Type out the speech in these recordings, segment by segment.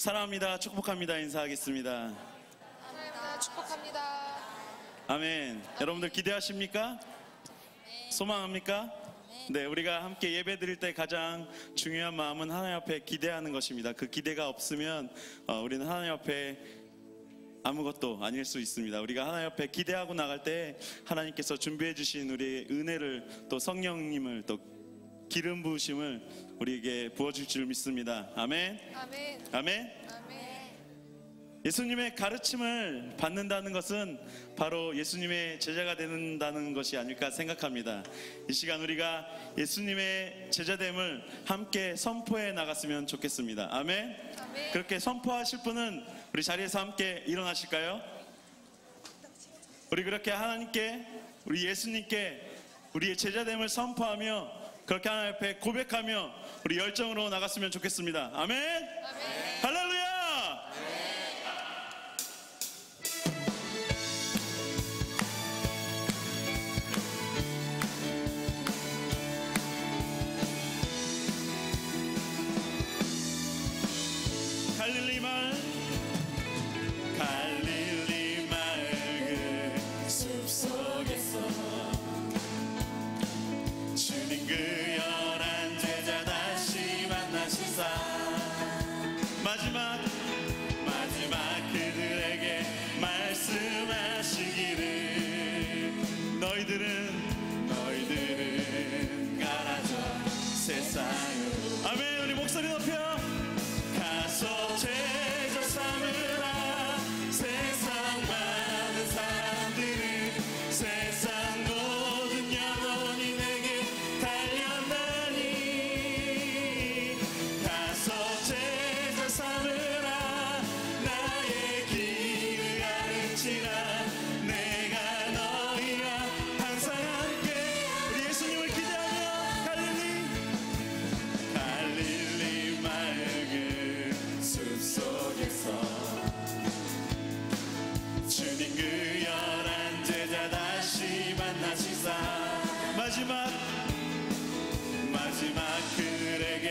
사랑합니다. 축복합니다. 인사하겠습니다. 사랑합니다. 축복합니다. 아멘. 여러분들 기대하십니까? 소망합니까? 네, 우리가 함께 예배 드릴 때 가장 중요한 마음은 하나님 앞에 기대하는 것입니다. 그 기대가 없으면 우리는 하나님 앞에 아무것도 아닐 수 있습니다. 우리가 하나님 앞에 기대하고 나갈 때 하나님께서 준비해 주신 우리의 은혜를, 또 성령님을, 또 기름 부으심을 우리에게 부어줄 줄 믿습니다. 아멘. 아멘. 아멘. 아멘. 예수님의 가르침을 받는다는 것은 바로 예수님의 제자가 된다는 것이 아닐까 생각합니다. 이 시간 우리가 예수님의 제자됨을 함께 선포해 나갔으면 좋겠습니다. 아멘. 아멘. 그렇게 선포하실 분은 우리 자리에서 함께 일어나실까요? 우리 그렇게 하나님께, 우리 예수님께 우리의 제자됨을 선포하며 그렇게 하나님 앞에 고백하며 우리 열정으로 나갔으면 좋겠습니다. 아멘. 아멘. 할렐루야. 갈릴리 마을 그 숲속에서 주님 그 열한 제자 다시 만나시사 마지막 그들에게 말씀하시기를 너희들은 가라져 세상으로. 아멘. 우리 목소리 높여 가서 제자 삼으라. 세상 많은 사람들은 세상 모든 영혼이 내게 달려나니 가서 제자 삼으라. 나의 길을 가르치라. 내가 너희와 항상 함께. 우리 예수님을 기대하며 갈릴리 맑은 숲속에서 주님 그 열한 제자 다시 만나시사 마지막 그들에게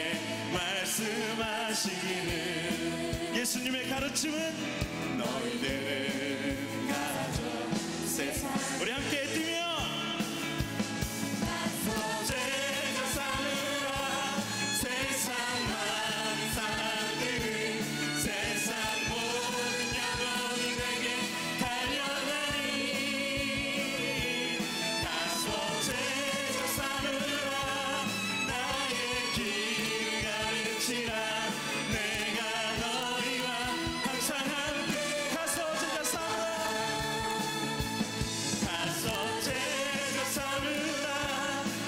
말씀하시기를 예수님의 가르침은 너희들은 가라져 세상. 우리 함께 뛰며 제자 삼으라. 세상 많은 사람들은 세상 모든 영혼이 내게 달려나니 가서 제자 삼으라. 나의 길을 가르치라. 내가 너희와 항상 함께. 가서 제자 삼으라. 가서 제자 삼으라.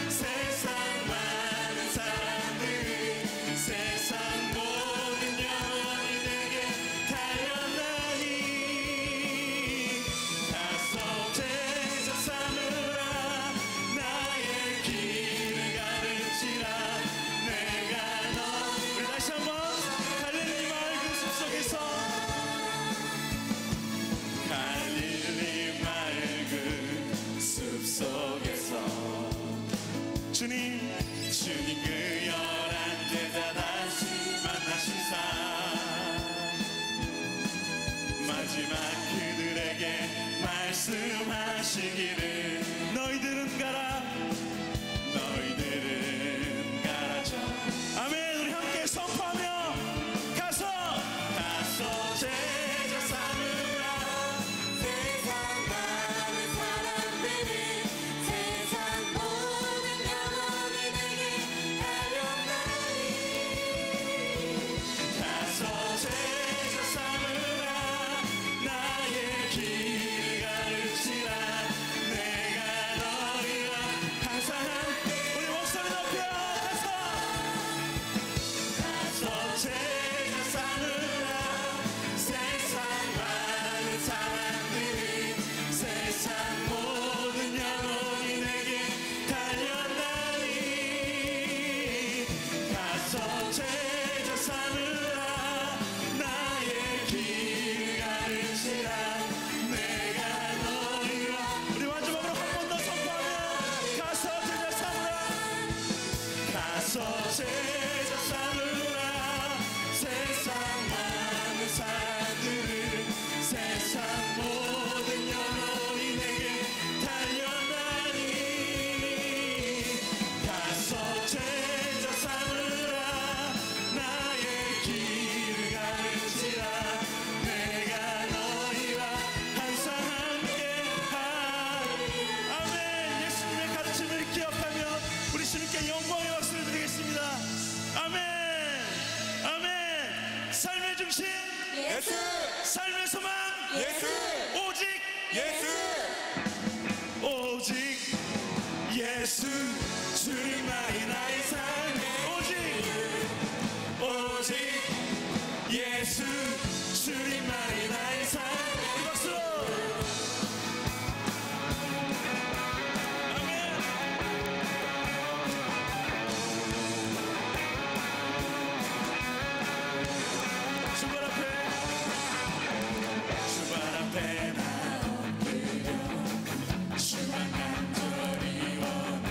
세상 많은 사람들은 세상 모든 영혼이 내게 달려나니 가서 제자 삼으라. 나의 길을 가르치라. 내가 우리 다시 한번 갈릴리 마을 그 숲속에서 갈릴리 마을 그 숲속에서 주님 그 열한 제자 다시 만나시사 마지막 그들에게 말씀하시기를 너희들은 가라져. 아멘. 우리 함께 선포하며 가서 제자 삼으라. 세상 많은 사람들은 세상 모든 영혼이 내게 달려나니 가서 제자 삼으라. 나의 길을 가르치라. 내가 당신 예수 삶의 소망 예수 오직 예수 오직 예수 주님만이 나의 삶 오직 예수 주님만이 나의 삶 박수 아멘 주발 앞에 나 엎드려 주만 간절히 원해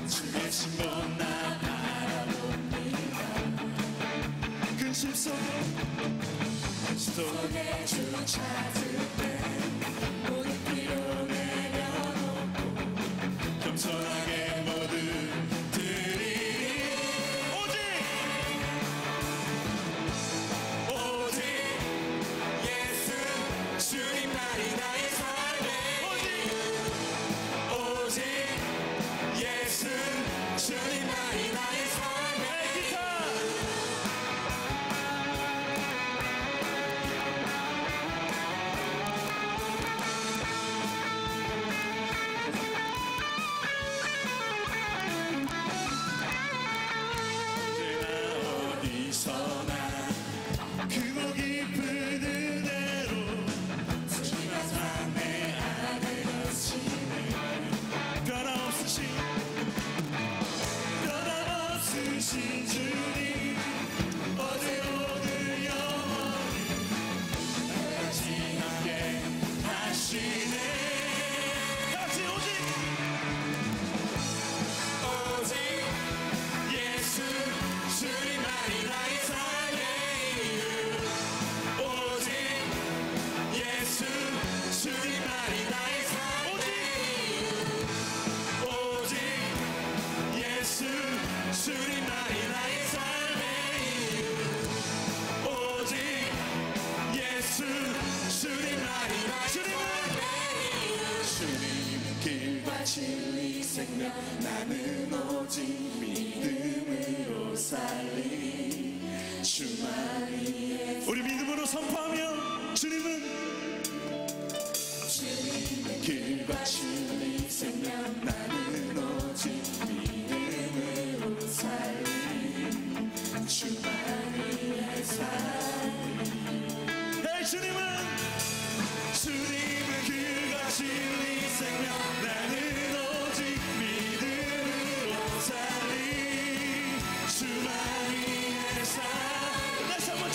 주의 신분 나 바라봅니다 근심 속에 주 찾을 때 모든 피로 내려놓고 겸손하게 모든 드리리 오직 예수 주님만이 나의 삶의 오직 예수 주님만이 나의 삶의 기타 크고 깊은 은혜로 주님의 삶의 아들 되시네 변함없으신 주님 어제 오늘 영원히 나같이 함께 하시네 같이 오직 예수 주님만이 나의 삶의 오직 예수 주님만이 나의 삶의 오직 예수 주님만이 나의 삶의 오직 예수 주님만이 나의 삶의 주님은 길과 진리 생명 나는 오직 믿음으로 살리 주만이 우리 믿음으로 선포하며 주님은 길과 진리 생명 나는 오직 믿음으로 살리 주만이 살리 네, 주님은 길과 진리 생명 나는 오직 믿음으로 살리 주만이 내 삶 다시 한번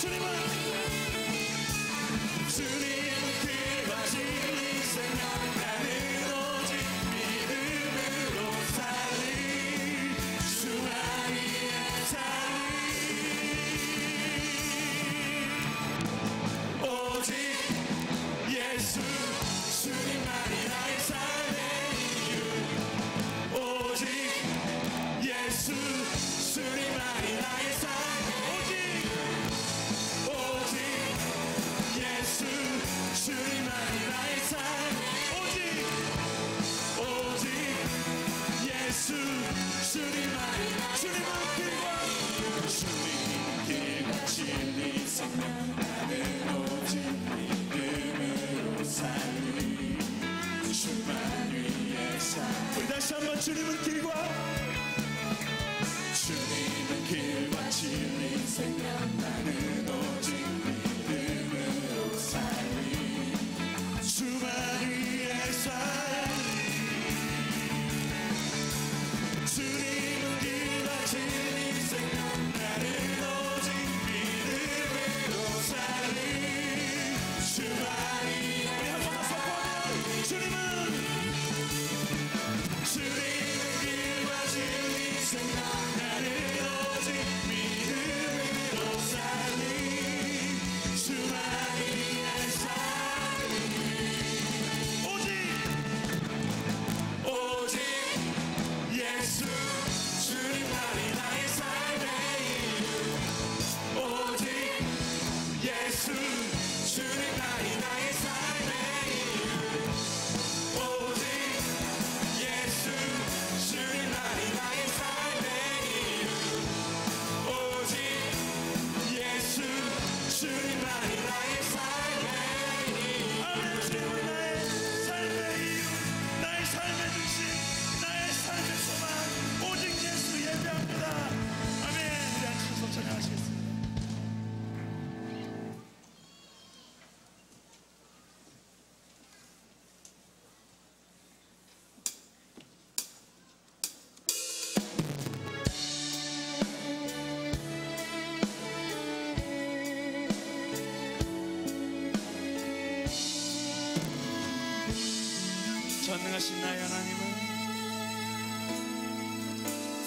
전능하신 나의 하나님은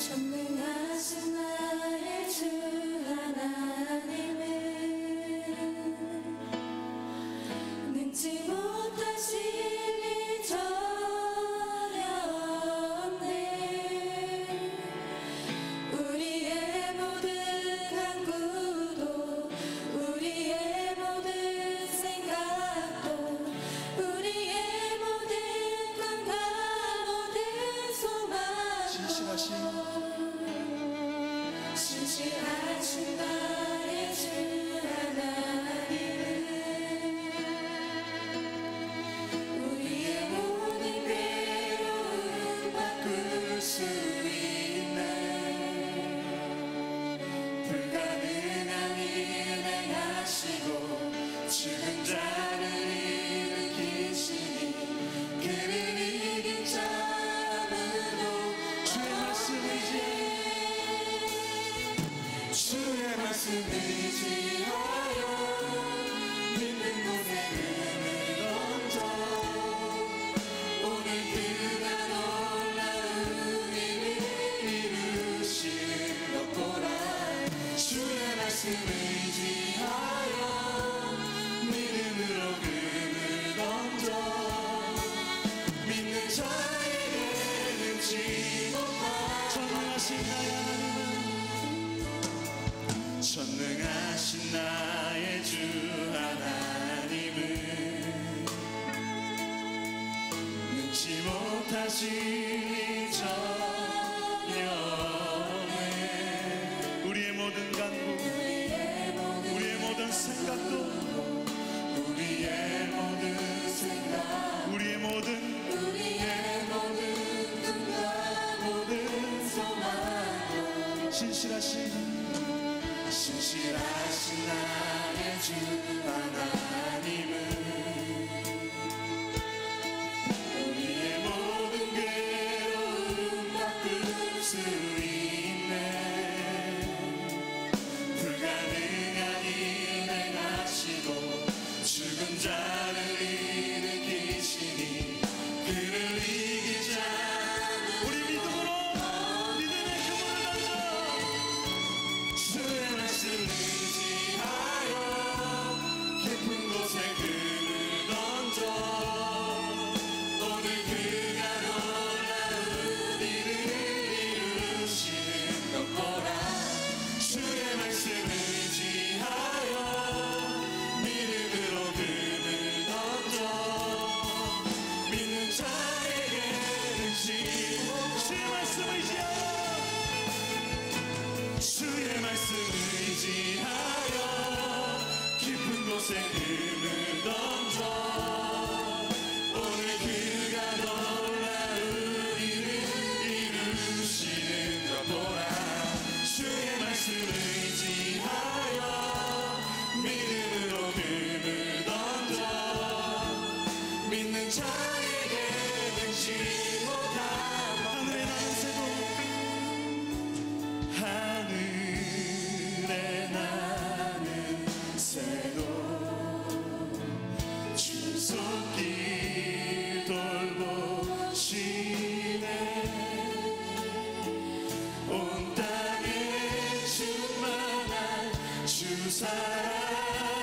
전능하신 나의 주 하나님은 능지 못하실 일 전혀 없네. 우리의 모든 간구도 우리의 모든 생각도 우리의 모든 꿈과 모든 소망도 신실하신 나의 주 하나님은 우리의 모든 괴로움 바꿀 수 있네. 불가능한 일을 행하시고 죽은 자를 일으키시니 그를 이긴 자 아무도 주의 말씀 의지하여 믿는 곳에 금을 던져 오늘 그가 놀라운 일을 이루시는 것 보라. 주의 말씀 의지하여 믿음으로 금을 던져 믿는 자에게 능치 못한 전능하신 나의 하나님은 전능하신 나의 주 하나님은 능치 못하실 일 전혀 없네. 우리의 모든 간구 우리의 모든 생각도 우리의 모든 생각 우리의 모든 우리의 모든 꿈과 모든 소망도 신실하신 나의 주 하나님은 우리의 모든 괴로움 바꿀 수 있네. 불가능한 일 행하시고 죽은 자를 일으키시니 그를 이기자. 우리 믿음으로 믿음의 금을 던져 주의 말씀 의지하여 깊은 곳에 금을 던져 오늘 그가 놀라운 일을 이루시는 것 보라. 주의 말씀 의지하여 믿음으로 금을 던져 믿는 자에게 능치 주의 말씀 의지하여 주의 말씀 의지하여 깊은 곳에 금을 던져 오늘 그가 놀라운 일을 이루시는 것 보라. 주의 말씀 의지하여 믿음으로 금을 던져 믿는 자에게 능치 못한 하늘의 나는 새도 하늘에 나는 새도 주속길 돌보시네. 온 땅에 충만한 주 사랑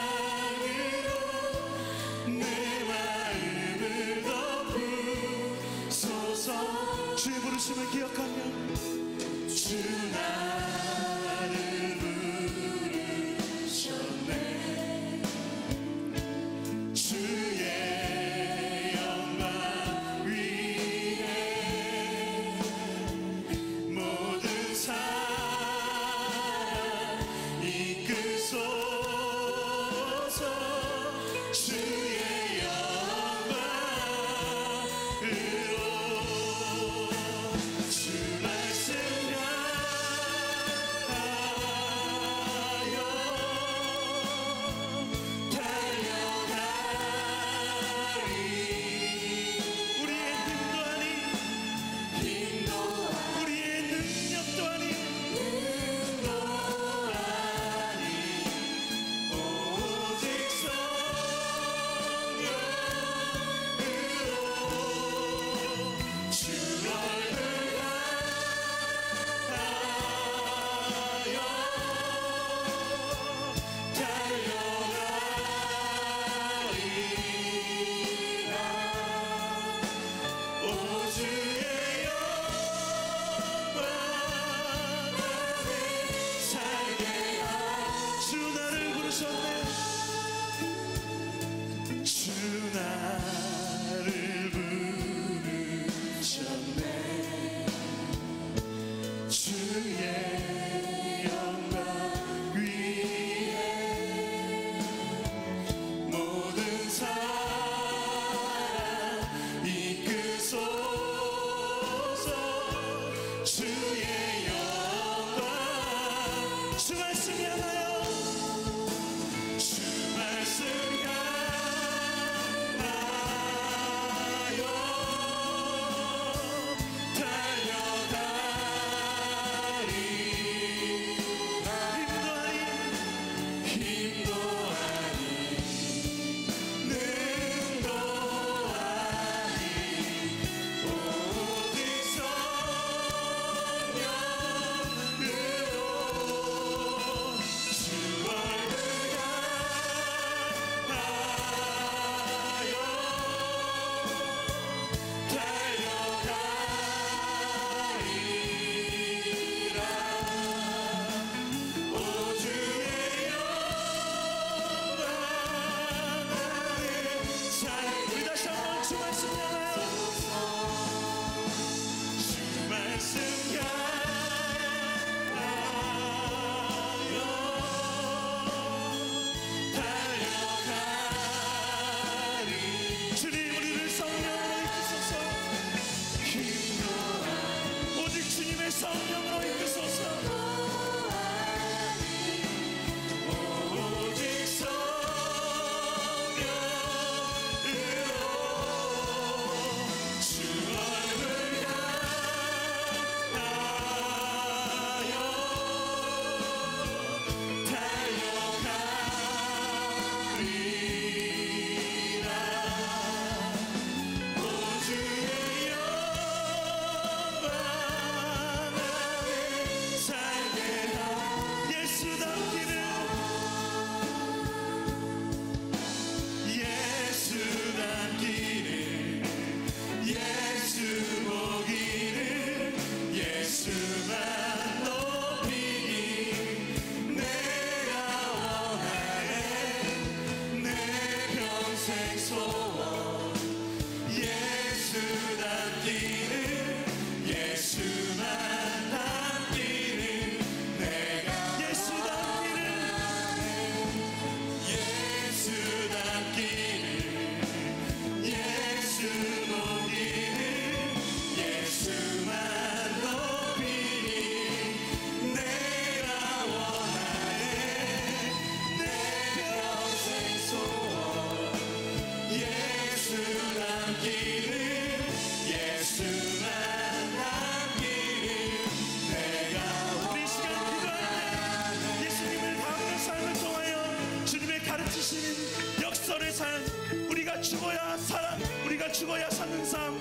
죽어야 사는 삶,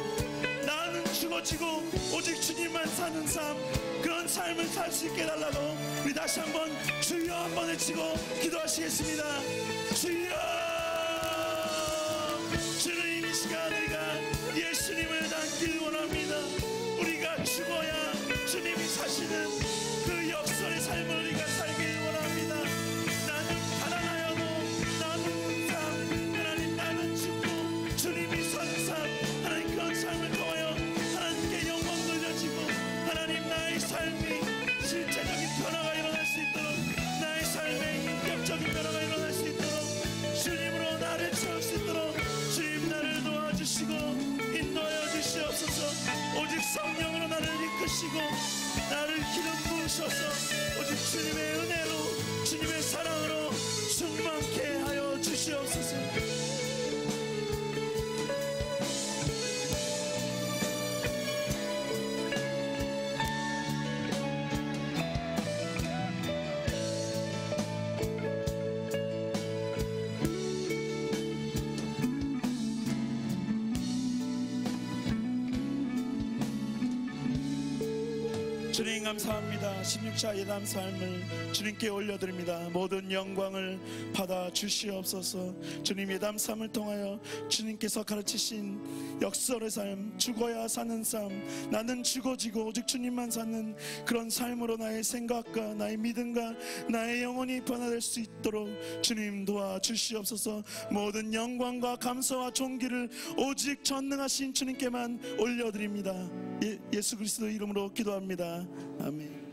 나는 죽어지고 오직 주님만 사는 삶, 그런 삶을 살 수 있게 해달라고 우리 다시 한번 주여 한번 외치고 기도하시겠습니다. 주여. 주는 이 시간 우리가 예수님을 닮길 원합니다. 우리가 죽어야 주님이 사시는 그 역설의 삶을 우리가 살길 원합니다. 나는 가난하여도 나는 삶, 하나님 나는 죽고 주님이 선 삶, 하나님 그런 삶을 통하여 하나님께 영광 돌려지고 하나님 나의 삶이 실제적인 변화가 일어날 수 있도록, 나의 삶에 인격적인 변화가 일어날 수 있도록, 주님으로 나를 채울 수 있도록 주님 나를 도와주시고 인도하여 주시옵소서. 오직 성령으로 나를 이끄시고 나를 기름 부으셔서 오직 주님의 은혜로 주님의 사랑으로 충만케 하여 주시옵소서. 주님 감사합니다. 16차 예담 삶을 주님께 올려드립니다. 모든 영광을 받아 주시옵소서. 주님 예담 삶을 통하여 주님께서 가르치신 역설의 삶, 죽어야 사는 삶, 나는 죽어지고 오직 주님만 사는 그런 삶으로 나의 생각과 나의 믿음과 나의 영혼이 변화될 수 있도록 주님 도와주시옵소서. 모든 영광과 감사와 존귀를 오직 전능하신 주님께만 올려드립니다. 예수 그리스도 이름으로 기도합니다. 아멘.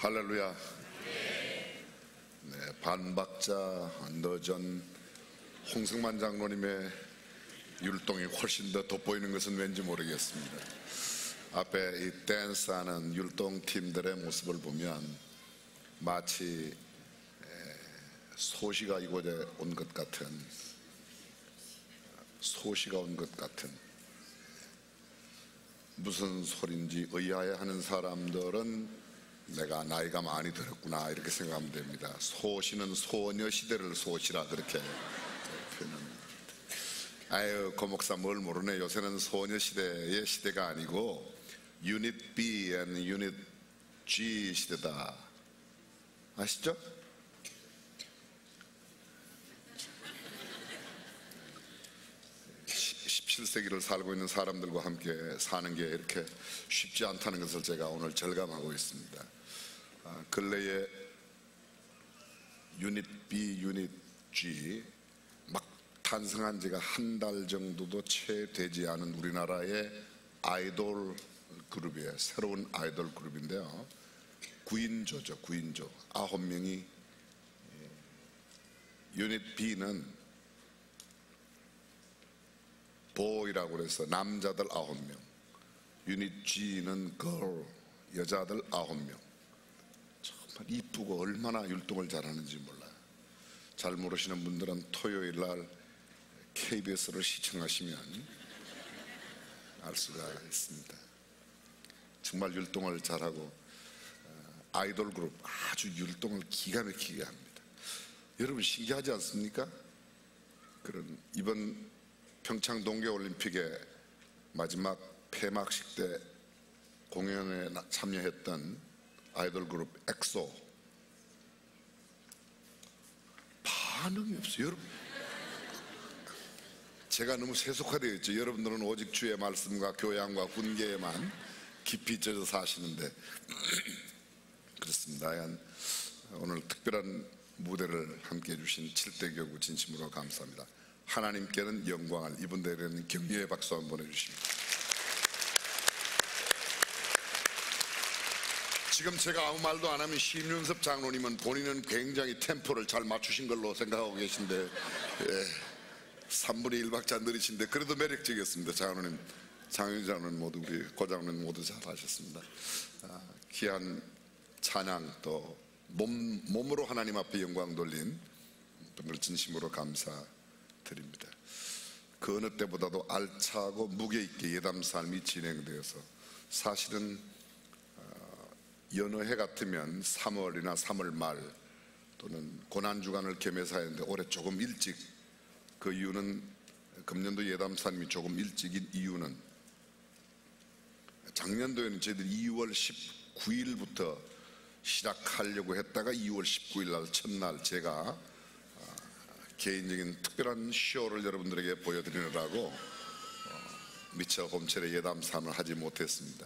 할렐루야. 네, 반박자 너전 홍승만 장로님의 율동이 훨씬 더 돋보이는 것은 왠지 모르겠습니다. 앞에 이 댄스하는 율동 팀들의 모습을 보면 마치 소시가 이곳에 온 것 같은, 소시가 온 것 같은, 무슨 소린지 의아해하는 사람들은 내가 나이가 많이 들었구나 이렇게 생각하면 됩니다. 소시는 소녀시대를 소시라 그렇게 표현합니다. 아유, 고 목사 뭘 모르네. 요새는 소녀시대의 시대가 아니고 유닛 B and 유닛 G 시대다. 아시죠? (17세기를) 살고 있는 사람들과 함께 사는 게 이렇게 쉽지 않다는 것을 제가 오늘 절감하고 있습니다. 근래에 유닛 B, 유닛 G 막 탄생한 지가 한 달 정도도 채 되지 않은 우리나라의 아이돌 그룹이에요. 새로운 아이돌 그룹인데요. 9인조죠. 9인조 9명이. 유닛 B는 보이라고 그래서 남자들 9명, 유닛 G는 girl, 여자들 9명. 정말 이쁘고 얼마나 율동을 잘하는지 몰라요. 잘 모르시는 분들은 토요일 날 KBS를 시청하시면 알 수가 있습니다. 정말 율동을 잘하고 아이돌 그룹 아주 율동을 기가 막히게 합니다. 여러분 신기하지 않습니까? 그런 이번 평창 동계올림픽의 마지막 폐막식 때 공연에 참여했던 아이돌 그룹 엑소 반응이 없어요. 여러분, 제가 너무 세속화되어 있죠. 여러분들은 오직 주의 말씀과 교양과 훈계에만 깊이 젖어 사시는데 그렇습니다. 오늘 특별한 무대를 함께 해주신 7대 교구 진심으로 감사합니다. 하나님께는 영광을, 이분들에게는 격려의 박수 한번 보내주십니다. 지금 제가 아무 말도 안 하면 심윤섭 장로님은 본인은 굉장히 템포를 잘 맞추신 걸로 생각하고 계신데 3분의 1박자 느리신데 그래도 매력적이었습니다. 장로님, 장윤 장로님 모두, 우리 고 장로님 모두 잘하셨습니다. 귀한 찬양 또 몸으로 하나님 앞에 영광 돌린 분들 진심으로 감사드립니다. 그 어느 때보다도 알차고 무게 있게 예담 삶이 진행되어서 사실은 여느 해 같으면 3월이나 3월 말 또는 고난주간을 겸해서 했는데 올해 조금 일찍, 그 이유는 금년도 예담 삶이 조금 일찍인 이유는 작년도에는 저희들이 2월 19일부터 시작하려고 했다가 2월 19일 날 첫날 제가 개인적인 특별한 쇼를 여러분들에게 보여드리느라고 미처 봄철에 예담 삶을 하지 못했습니다.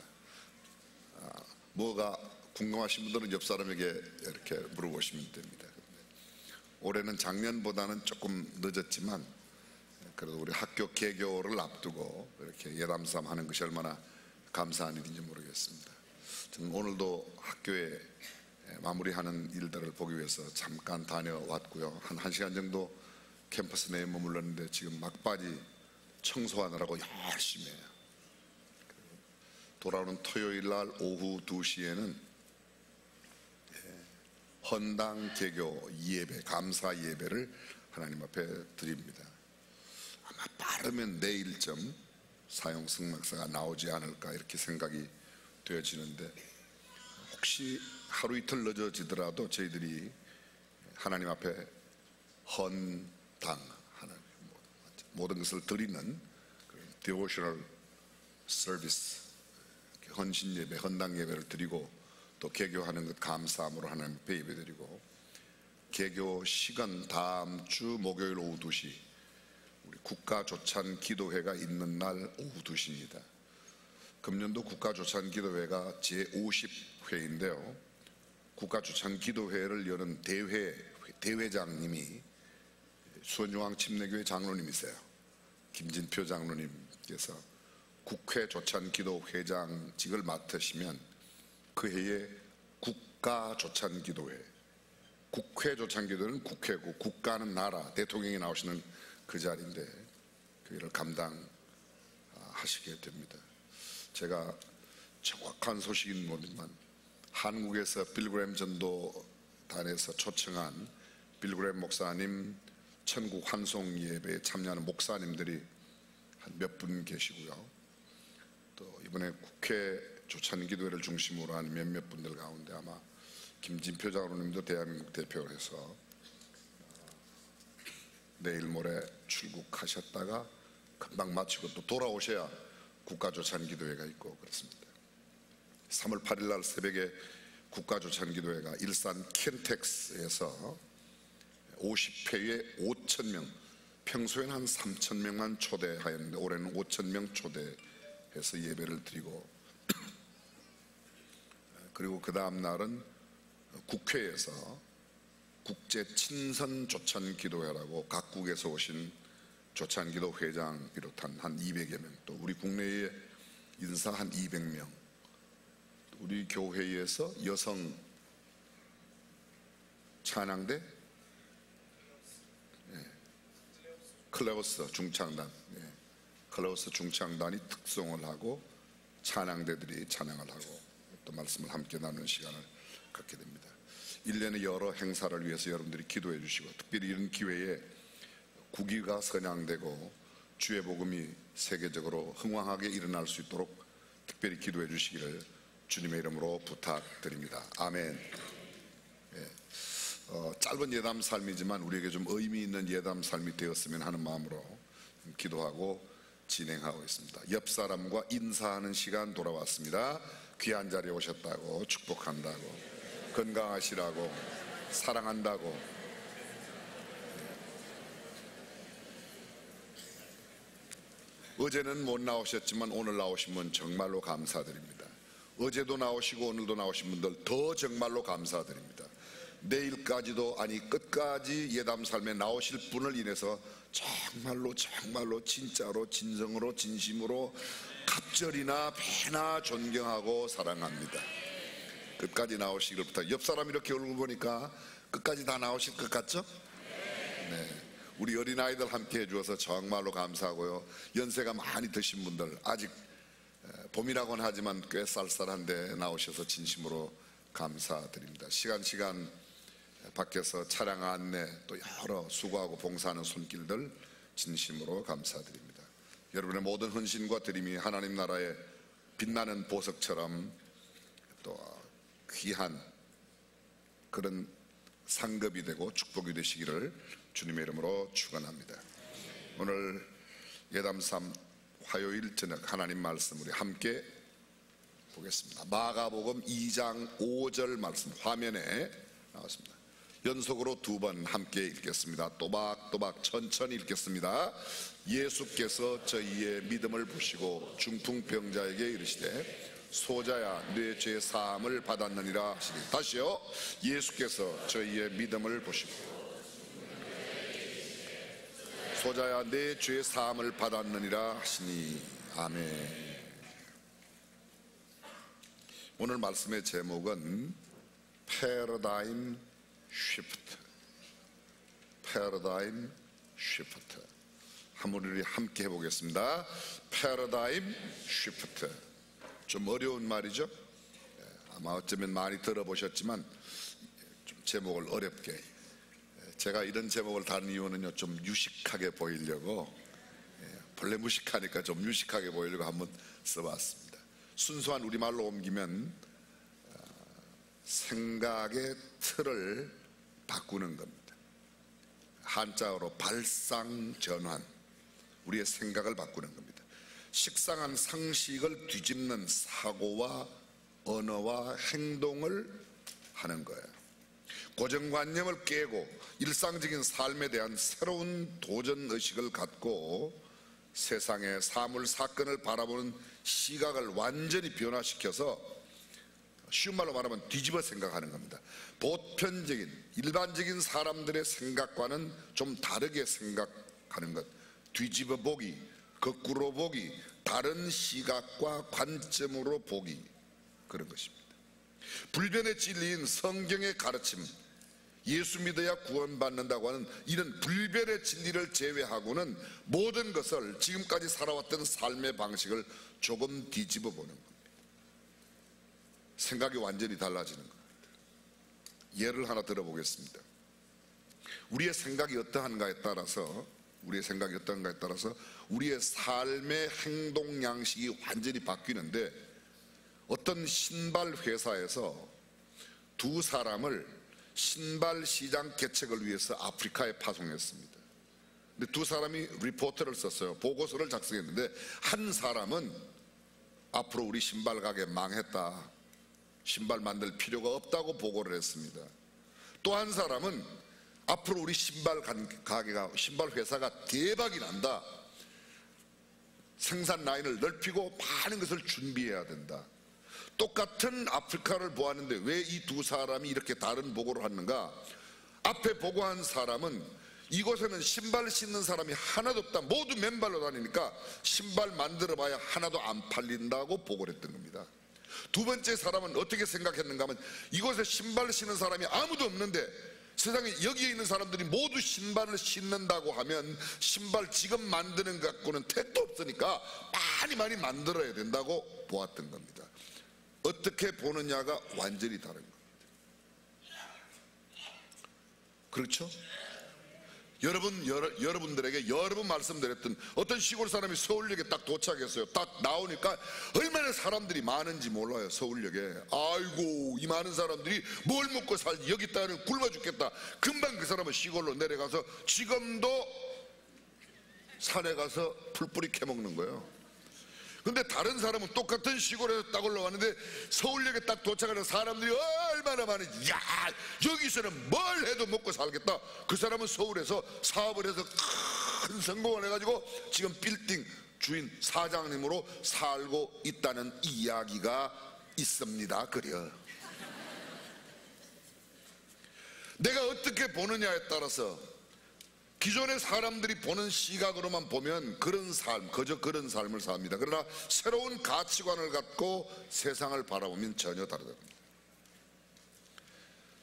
뭐가 궁금하신 분들은 옆 사람에게 이렇게 물어보시면 됩니다. 올해는 작년보다는 조금 늦었지만 그래도 우리 학교 개교를 앞두고 이렇게 예담 삶 하는 것이 얼마나 감사한 일인지 모르겠습니다. 저는 오늘도 학교에 마무리하는 일들을 보기 위해서 잠깐 다녀왔고요. 한 1시간 정도 캠퍼스 내에 머물렀는데 지금 막바지 청소하느라고 열심히 해요. 돌아오는 토요일 날 오후 2시에는 헌당 개교 예배, 감사 예배를 하나님 앞에 드립니다. 아마 빠르면 내일쯤 사용 승막사가 나오지 않을까 이렇게 생각이 되어지는데, 혹시 하루 이틀 늦어지더라도 저희들이 하나님 앞에 헌당, 모든 것을 드리는 devotional service, 헌신 예배, 헌당 예배를 드리고 또 개교하는 것 감사함으로 하나님 앞에 예배드리고, 개교 시간 다음 주 목요일 오후 2시 우리 국가조찬 기도회가 있는 날 오후 2시입니다. 금년도 국가조찬 기도회가 제50회인데요 국가조찬 기도회를 여는 대회장님이 수원중앙 침례교회 장로님이세요. 김진표 장로님께서 국회 조찬 기도 회장직을 맡으시면 그 해에 국가 조찬 기도회. 국회 조찬 기도는 국회고 국가는 나라, 대통령이 나오시는 그 자리인데 그 일을 감당하시게 됩니다. 제가 정확한 소식인 모르지만 한국에서 빌그램 전도단에서 초청한 빌그램 목사님 천국 환송 예배에 참여하는 목사님들이 한 몇 분 계시고요. 또 이번에 국회 조찬 기도회를 중심으로 한 몇몇 분들 가운데 아마 김진표 장로님도 대한민국 대표로 해서 내일 모레 출국하셨다가 금방 마치고 또 돌아오셔야 국가조찬 기도회가 있고 그렇습니다. 3월 8일 날 새벽에 국가조찬 기도회가 일산 켄텍스에서 50회에 5,000명, 평소에는 한 3,000명만 초대하였는데 올해는 5,000명 초대해서 예배를 드리고 그리고 그 다음 날은 국회에서 국제 친선 조찬 기도회라고 각국에서 오신 조찬 기도 회장 비롯한 한 200여 명, 또 우리 국내에 인사 한 200명, 우리 교회에서 여성 찬양대 클레오스 중창단, 클레오스 중창단이 특송을 하고 찬양대들이 찬양을 하고 또 말씀을 함께 나누는 시간을 갖게 됩니다. 1년의 여러 행사를 위해서 여러분들이 기도해 주시고 특별히 이런 기회에 국위가 선양되고 주의 복음이 세계적으로 흥왕하게 일어날 수 있도록 특별히 기도해 주시기를 주님의 이름으로 부탁드립니다. 아멘. 짧은 예담 삶이지만 우리에게 좀 의미 있는 예담 삶이 되었으면 하는 마음으로 기도하고 진행하고 있습니다. 옆 사람과 인사하는 시간 돌아왔습니다. 귀한 자리에 오셨다고 축복한다고 건강하시라고 사랑한다고 어제는 못 나오셨지만 오늘 나오신 분 정말로 감사드립니다. 어제도 나오시고 오늘도 나오신 분들 더 정말로 감사드립니다. 내일까지도 아니 끝까지 예담 삶에 나오실 분을 인해서 정말로 진짜로 진성으로 진심으로 갑절이나 배나 존경하고 사랑합니다. 끝까지 나오시길 부탁. 옆 사람 이렇게 얼굴 보니까 끝까지 다 나오실 것 같죠? 네. 우리 어린아이들 함께 해주어서 정말로 감사하고요. 연세가 많이 드신 분들 아직 봄이라고는 하지만 꽤 쌀쌀한데 나오셔서 진심으로 감사드립니다. 시간 밖에서 차량 안내 또 여러 수고하고 봉사하는 손길들 진심으로 감사드립니다. 여러분의 모든 헌신과 드림이 하나님 나라의 빛나는 보석처럼 또 귀한 그런 상급이 되고 축복이 되시기를 주님의 이름으로 축원합니다. 오늘 예담3 화요일 저녁 하나님 말씀 우리 함께 보겠습니다. 마가복음 2장 5절 말씀 화면에 나왔습니다. 연속으로 2번 함께 읽겠습니다. 또박또박 천천히 읽겠습니다. 예수께서 저희의 믿음을 보시고 중풍병자에게 이르시되 소자야 내 죄 사함을 받았느니라 하시니. 다시요. 예수께서 저희의 믿음을 보시고 소자야 내 죄 사함을 받았느니라 하시니. 아멘. 오늘 말씀의 제목은 패러다임 쉬프트. 패러다임 쉬프트. 한번 우리 함께 해보겠습니다. 패러다임 쉬프트. 좀 어려운 말이죠. 아마 어쩌면 많이 들어보셨지만 좀 제목을 어렵게, 제가 이런 제목을 다는 이유는요, 좀 유식하게 보이려고, 본래 무식하니까 좀 유식하게 보이려고 한번 써봤습니다. 순수한 우리말로 옮기면 생각의 틀을 바꾸는 겁니다. 한자어로 발상전환, 우리의 생각을 바꾸는 겁니다. 식상한 상식을 뒤집는 사고와 언어와 행동을 하는 거예요. 고정관념을 깨고 일상적인 삶에 대한 새로운 도전의식을 갖고 세상의 사물 사건을 바라보는 시각을 완전히 변화시켜서 쉬운 말로 말하면 뒤집어 생각하는 겁니다. 보편적인 일반적인 사람들의 생각과는 좀 다르게 생각하는 것, 뒤집어 보기, 거꾸로 보기, 다른 시각과 관점으로 보기, 그런 것입니다. 불변의 진리인 성경의 가르침, 예수 믿어야 구원받는다고 하는 이런 불변의 진리를 제외하고는 모든 것을, 지금까지 살아왔던 삶의 방식을 조금 뒤집어 보는 겁니다. 생각이 완전히 달라지는 겁니다. 예를 하나 들어보겠습니다. 우리의 생각이 어떠한가에 따라서 우리의 삶의 행동 양식이 완전히 바뀌는데, 어떤 신발 회사에서 두 사람을 신발 시장 개척을 위해서 아프리카에 파송했습니다. 근데 두 사람이 리포트를 썼어요. 보고서를 작성했는데, 한 사람은 앞으로 우리 신발 가게 망했다, 신발 만들 필요가 없다고 보고를 했습니다. 또 한 사람은 앞으로 우리 신발 가게가, 신발 회사가 대박이 난다, 생산 라인을 넓히고 많은 것을 준비해야 된다. 똑같은 아프리카를 보았는데 왜 이 두 사람이 이렇게 다른 보고를 하는가? 앞에 보고한 사람은 이곳에는 신발 신는 사람이 하나도 없다, 모두 맨발로 다니니까 신발 만들어 봐야 하나도 안 팔린다고 보고를 했던 겁니다. 두 번째 사람은 어떻게 생각했는가 하면, 이곳에 신발 신는 사람이 아무도 없는데 세상에 여기에 있는 사람들이 모두 신발을 신는다고 하면 신발 지금 만드는 것 갖고는 택도 없으니까 많이 만들어야 된다고 보았던 겁니다. 어떻게 보느냐가 완전히 다른 겁니다. 그렇죠? 여러분들에게 여러 번 말씀드렸던 어떤 시골 사람이 서울역에 딱 도착했어요. 딱 나오니까 얼마나 사람들이 많은지 몰라요. 서울역에. 아이고, 이 많은 사람들이 뭘 먹고 살지, 여기 있다가는 굶어 죽겠다. 금방 그 사람은 시골로 내려가서 지금도 산에 가서 풀뿌리 캐먹는 거예요. 근데 다른 사람은 똑같은 시골에서 딱 올라왔는데 서울역에 딱 도착하는 사람들이 얼마나 많은지, 야, 여기서는 뭘 해도 먹고 살겠다. 그 사람은 서울에서 사업을 해서 큰 성공을 해가지고 지금 빌딩 주인 사장님으로 살고 있다는 이야기가 있습니다. 그래요. 내가 어떻게 보느냐에 따라서 기존의 사람들이 보는 시각으로만 보면 그런 삶, 그저 그런 삶을 삽니다. 그러나 새로운 가치관을 갖고 세상을 바라보면 전혀 다르다.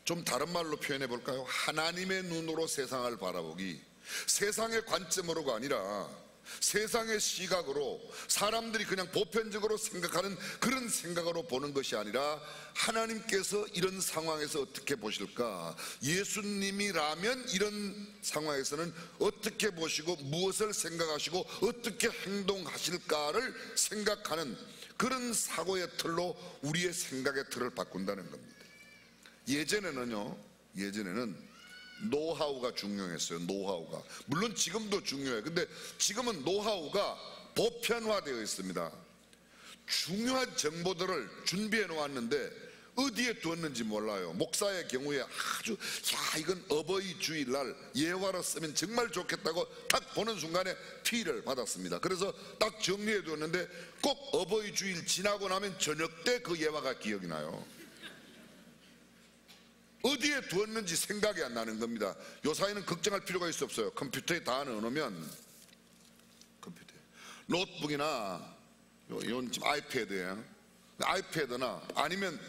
좀 다른 말로 표현해 볼까요? 하나님의 눈으로 세상을 바라보기, 세상의 관점으로가 아니라 세상의 시각으로, 사람들이 그냥 보편적으로 생각하는 그런 생각으로 보는 것이 아니라 하나님께서 이런 상황에서 어떻게 보실까, 예수님이라면 이런 상황에서는 어떻게 보시고 무엇을 생각하시고 어떻게 행동하실까를 생각하는 그런 사고의 틀로 우리의 생각의 틀을 바꾼다는 겁니다. 예전에는 노하우가 중요했어요. 노하우가. 물론 지금도 중요해요. 근데 지금은 노하우가 보편화되어 있습니다. 중요한 정보들을 준비해 놓았는데 어디에 두었는지 몰라요. 목사의 경우에 아주, 야, 이건 어버이 주일날 예화로 쓰면 정말 좋겠다고 딱 보는 순간에 피를 받았습니다. 그래서 딱 정리해 두었는데 꼭 어버이 주일 지나고 나면 저녁 때 그 예화가 기억이 나요. 어디에 두었는지 생각이 안 나는 겁니다. 요 사이는 걱정할 필요가 있어 없어요. 컴퓨터에 다 넣어놓으면, 컴퓨터에 노트북이나 이건 지금 아이패드나 아니면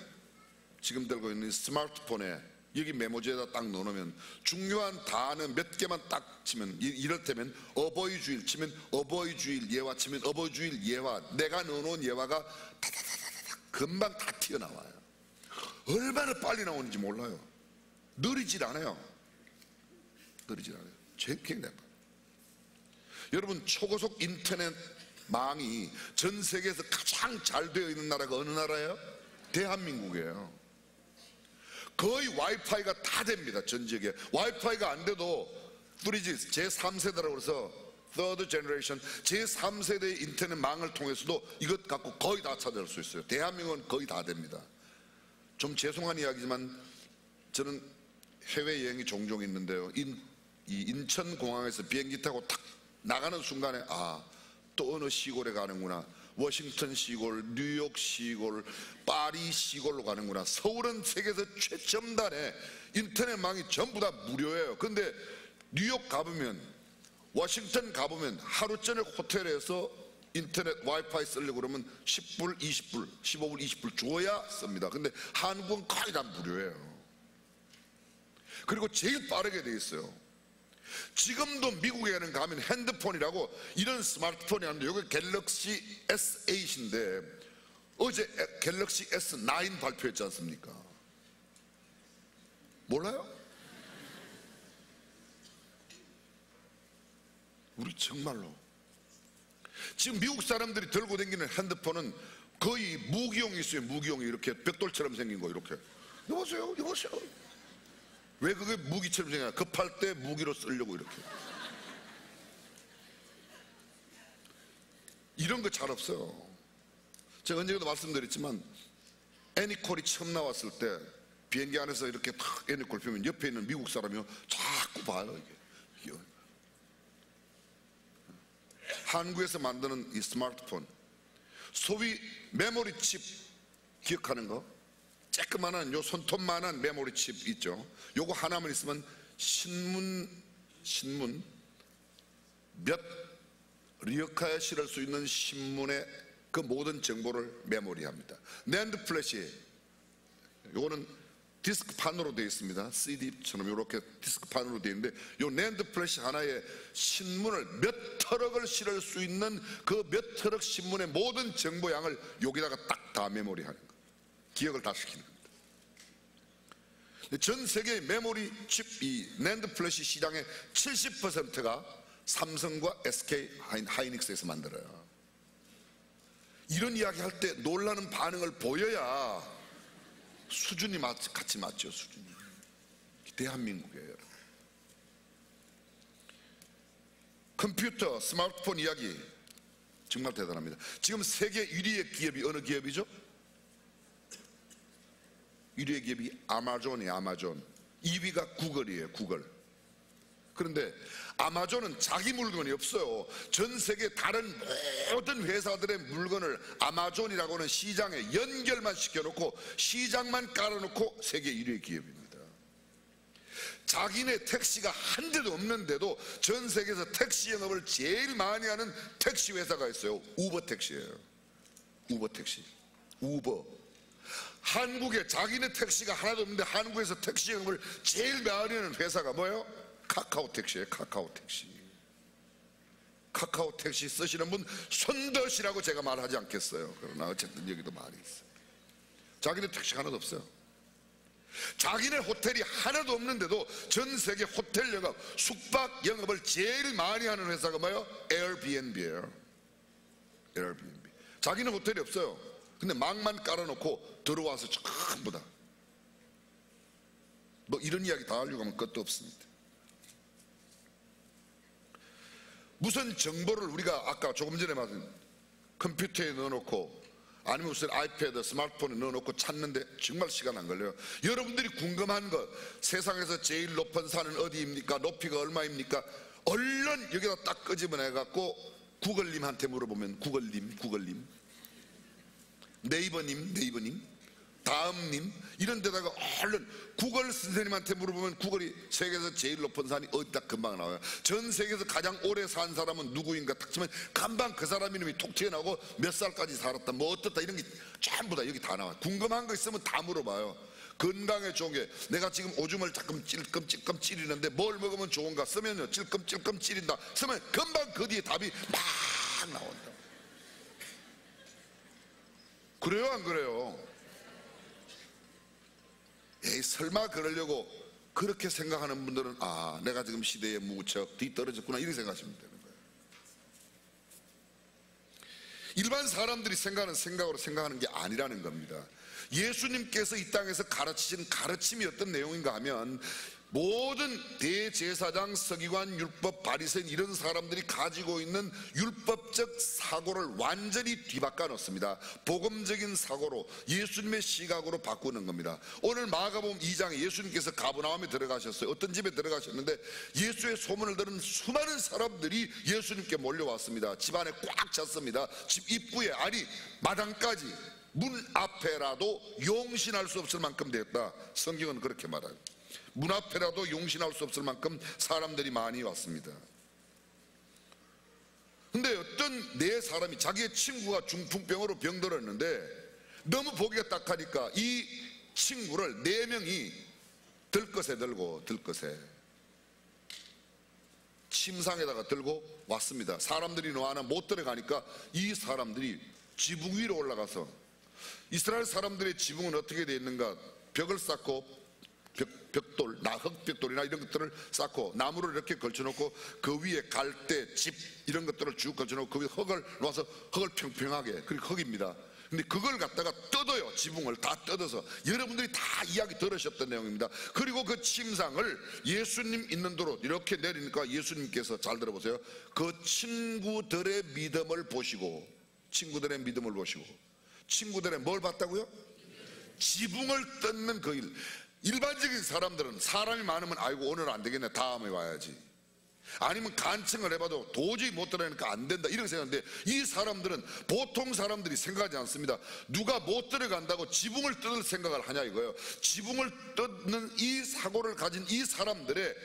지금 들고 있는 스마트폰에 여기 메모지에다 딱 넣어놓으면 중요한 단어 몇 개만 딱 치면, 이를테면 어버이주일 치면 어버이주일 예화 치면 어버이주일 예화, 내가 넣어놓은 예화가 다다다다닥 금방 다 튀어나와요. 얼마나 빨리 나오는지 몰라요. 느리질 않아요. 굉장히. 여러분, 초고속 인터넷 망이 전 세계에서 가장 잘 되어 있는 나라가 어느 나라예요? 대한민국이에요. 거의 와이파이가 다 됩니다. 전 지역에. 와이파이가 안 돼도 3G 제3세대라고 해서 Third Generation 제3세대의 인터넷 망을 통해서도 이것 갖고 거의 다 찾아낼 수 있어요. 대한민국은 거의 다 됩니다. 좀 죄송한 이야기지만 저는 해외여행이 종종 있는데요, 이 인천공항에서 비행기 타고 탁 나가는 순간에 또 어느 시골에 가는구나, 워싱턴 시골, 뉴욕 시골, 파리 시골로 가는구나. 서울은 세계에서 최첨단의 인터넷망이 전부 다 무료예요. 근데 뉴욕 가보면, 워싱턴 가보면 하루 전에 호텔에서 인터넷 와이파이 쓰려고 그러면 10불, 20불, 15불, 20불 줘야 씁니다. 근데 한국은 거의 다 무료예요. 그리고 제일 빠르게 돼 있어요. 지금도 미국에는 가면 핸드폰이라고 이런 스마트폰이 하는데 이게 갤럭시 S8인데 어제 갤럭시 S9 발표했지 않습니까? 몰라요? 우리 정말로 지금 미국 사람들이 들고 다니는 핸드폰은 거의 무기용이 있어요. 무기용이 이렇게 벽돌처럼 생긴 거 이렇게. 여보세요? 여보세요? 왜 그게 무기처럼 생겨요? 급할 때 무기로 쓰려고 이렇게. 이런 거 잘 없어요. 제가 언제도 말씀드렸지만 애니콜이 처음 나왔을 때 비행기 안에서 이렇게 탁 애니콜 펴면 옆에 있는 미국 사람이 자꾸 봐요. 이게 한국에서 만드는 이 스마트폰 소위 메모리 칩 기억하는 거 쬐끄만한 요 손톱만한 메모리 칩 있죠. 요거 하나만 있으면 신문 몇 리어카에 실을 수 있는 신문의 그 모든 정보를 메모리합니다. 낸드 플래시 요거는 디스크판으로 되어 있습니다. CD처럼 이렇게 디스크판으로 되어 있는데 요 낸드 플래시 하나에 신문을 몇 트럭을 실을 수 있는 그 몇 트럭 신문의 모든 정보량을 여기다가 딱 다 메모리하는 거, 기억을 다 시키는 겁니다. 전 세계의 메모리 칩 이 낸드 플래시 시장의 70%가 삼성과 SK 하이닉스에서 만들어요. 이런 이야기 할 때 놀라는 반응을 보여야 수준이 같이 맞죠. 수준이 대한민국이에요. 컴퓨터, 스마트폰 이야기 정말 대단합니다. 지금 세계 1위의 기업이 어느 기업이죠? 1위의 기업이 아마존이에요. 아마존. 2위가 구글이에요. 구글. 그런데 아마존은 자기 물건이 없어요. 전 세계 다른 모든 회사들의 물건을 아마존이라고 하는 시장에 연결만 시켜놓고 시장만 깔아놓고 세계 1위의 기업입니다. 자기네 택시가 한 대도 없는데도 전 세계에서 택시 영업을 제일 많이 하는 택시 회사가 있어요. 우버 택시예요. 우버 택시. 우버. 한국에 자기네 택시가 하나도 없는데 한국에서 택시 영업을 제일 많이 하는 회사가 뭐예요? 카카오 택시예요. 카카오 택시. 카카오 택시 쓰시는 분 손드시라고 제가 말하지 않겠어요. 그러나 어쨌든 여기도 말이 있어요. 자기네 택시가 하나도 없어요. 자기네 호텔이 하나도 없는데도 전 세계 호텔 영업, 숙박 영업을 제일 많이 하는 회사가 뭐예요? 에어비앤비예요. 에어비앤비. 자기는 호텔이 없어요. 근데 망만 깔아놓고 들어와서 전부 다 뭐 이런 이야기 다 하려고 하면 끝도 없습니다. 무슨 정보를 우리가 아까 조금 전에 말한 컴퓨터에 넣어놓고 아니면 무슨 아이패드, 스마트폰에 넣어놓고 찾는데 정말 시간 안 걸려요. 여러분들이 궁금한 것, 세상에서 제일 높은 산은 어디입니까? 높이가 얼마입니까? 얼른 여기다 딱 끄집어내갖고 구글님한테 물어보면 구글님, 네이버님, 다음님 이런 데다가 얼른 구글 선생님한테 물어보면 구글이 세계에서 제일 높은 산이 어디다 금방 나와요. 전 세계에서 가장 오래 산 사람은 누구인가 딱 치면 금방 그 사람 이름이 톡 튀어나오고 몇 살까지 살았다 뭐 어떻다 이런 게 전부 다 여기 다 나와요. 궁금한 거 있으면 다 물어봐요. 건강에 좋은 게 내가 지금 오줌을 조금 찔끔 찌리는데 뭘 먹으면 좋은가 쓰면요 찔끔 찌린다 쓰면 금방 그 뒤에 답이 막 나온다. 그래요 안 그래요? 에이 설마 그러려고 그렇게 생각하는 분들은 아 내가 지금 시대에 무척 뒤떨어졌구나 이렇게 생각하시면 되는 거예요. 일반 사람들이 생각하는 생각으로 생각하는 게 아니라는 겁니다. 예수님께서 이 땅에서 가르치신 가르침이 어떤 내용인가 하면 모든 대제사장, 서기관, 율법, 바리새인 이런 사람들이 가지고 있는 율법적 사고를 완전히 뒤바꿔 놓습니다. 복음적인 사고로 예수님의 시각으로 바꾸는 겁니다. 오늘 마가복음 2장에 예수님께서 가버나움에 들어가셨어요. 어떤 집에 들어가셨는데 예수의 소문을 들은 수많은 사람들이 예수님께 몰려왔습니다. 집 안에 꽉 찼습니다. 집 입구에 아니 마당까지 문 앞에라도 용신할 수 없을 만큼 되었다. 성경은 그렇게 말해요. 문 앞에라도 용신할 수 없을 만큼 사람들이 많이 왔습니다. 근데 어떤 네 사람이 자기의 친구가 중풍병으로 병들었는데 너무 보기가 딱하니까 이 친구를 네 명이 들것에 들고 들것에 침상에다가 들고 왔습니다. 사람들이 너 하나 못 들어가니까 이 사람들이 지붕 위로 올라가서, 이스라엘 사람들의 지붕은 어떻게 되어 있는가? 벽을 쌓고 벽돌, 흙벽돌이나 이런 것들을 쌓고 나무를 이렇게 걸쳐놓고 그 위에 갈대, 집 이런 것들을 쭉 걸쳐놓고 그 위에 흙을 놓아서 흙을 평평하게, 그리고 흙입니다. 근데 그걸 갖다가 뜯어요. 지붕을 다 뜯어서. 여러분들이 다 이야기 들으셨던 내용입니다. 그리고 그 침상을 예수님 있는 도로 이렇게 내리니까 예수님께서, 잘 들어보세요, 그 친구들의 믿음을 보시고, 친구들의 믿음을 보시고, 친구들의 뭘 봤다고요? 지붕을 뜯는 그 일. 일반적인 사람들은 사람이 많으면 아이고 오늘 안 되겠네, 다음에 와야지, 아니면 간청을 해봐도 도저히 못 들어가니까 안 된다, 이렇게 생각하는데 이 사람들은 보통 사람들이 생각하지 않습니다. 누가 못 들어간다고 지붕을 뜯을 생각을 하냐 이거예요. 지붕을 뜯는 이 사고를 가진 이 사람들의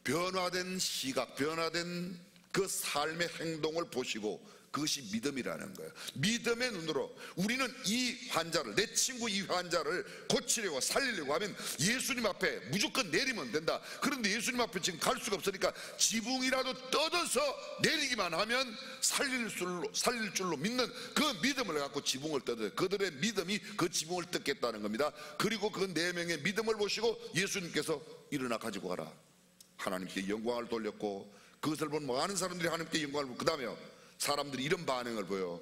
변화된 시각, 변화된 그 삶의 행동을 보시고, 그것이 믿음이라는 거예요. 믿음의 눈으로 우리는 이 환자를, 내 친구 이 환자를 고치려고 살리려고 하면 예수님 앞에 무조건 내리면 된다. 그런데 예수님 앞에 지금 갈 수가 없으니까 지붕이라도 뜯어서 내리기만 하면 살릴 줄로 믿는 그 믿음을 갖고 지붕을 뜯어요. 그들의 믿음이 그 지붕을 뜯겠다는 겁니다. 그리고 그 네 명의 믿음을 보시고 예수님께서 일어나 가지고 가라, 하나님께 영광을 돌렸고, 그것을 본 많은 사람들이 하나님께 영광을 보고, 그 다음에요, 사람들이 이런 반응을 보여.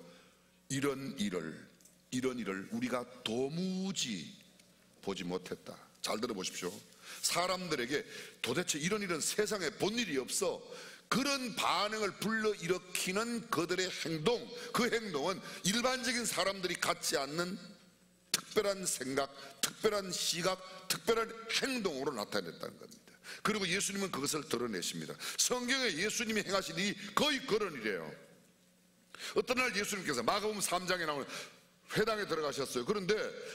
이런 일을 우리가 도무지 보지 못했다. 잘 들어보십시오. 사람들에게 도대체 이런 일은 세상에 본 일이 없어, 그런 반응을 불러일으키는 그들의 행동, 그 행동은 일반적인 사람들이 갖지 않는 특별한 생각, 특별한 시각, 특별한 행동으로 나타냈다는 겁니다. 그리고 예수님은 그것을 드러내십니다. 성경에 예수님이 행하신 일이 거의 그런 일이에요. 어떤 날 예수님께서 마가복음 3장에 나오는 회당에 들어가셨어요. 그런데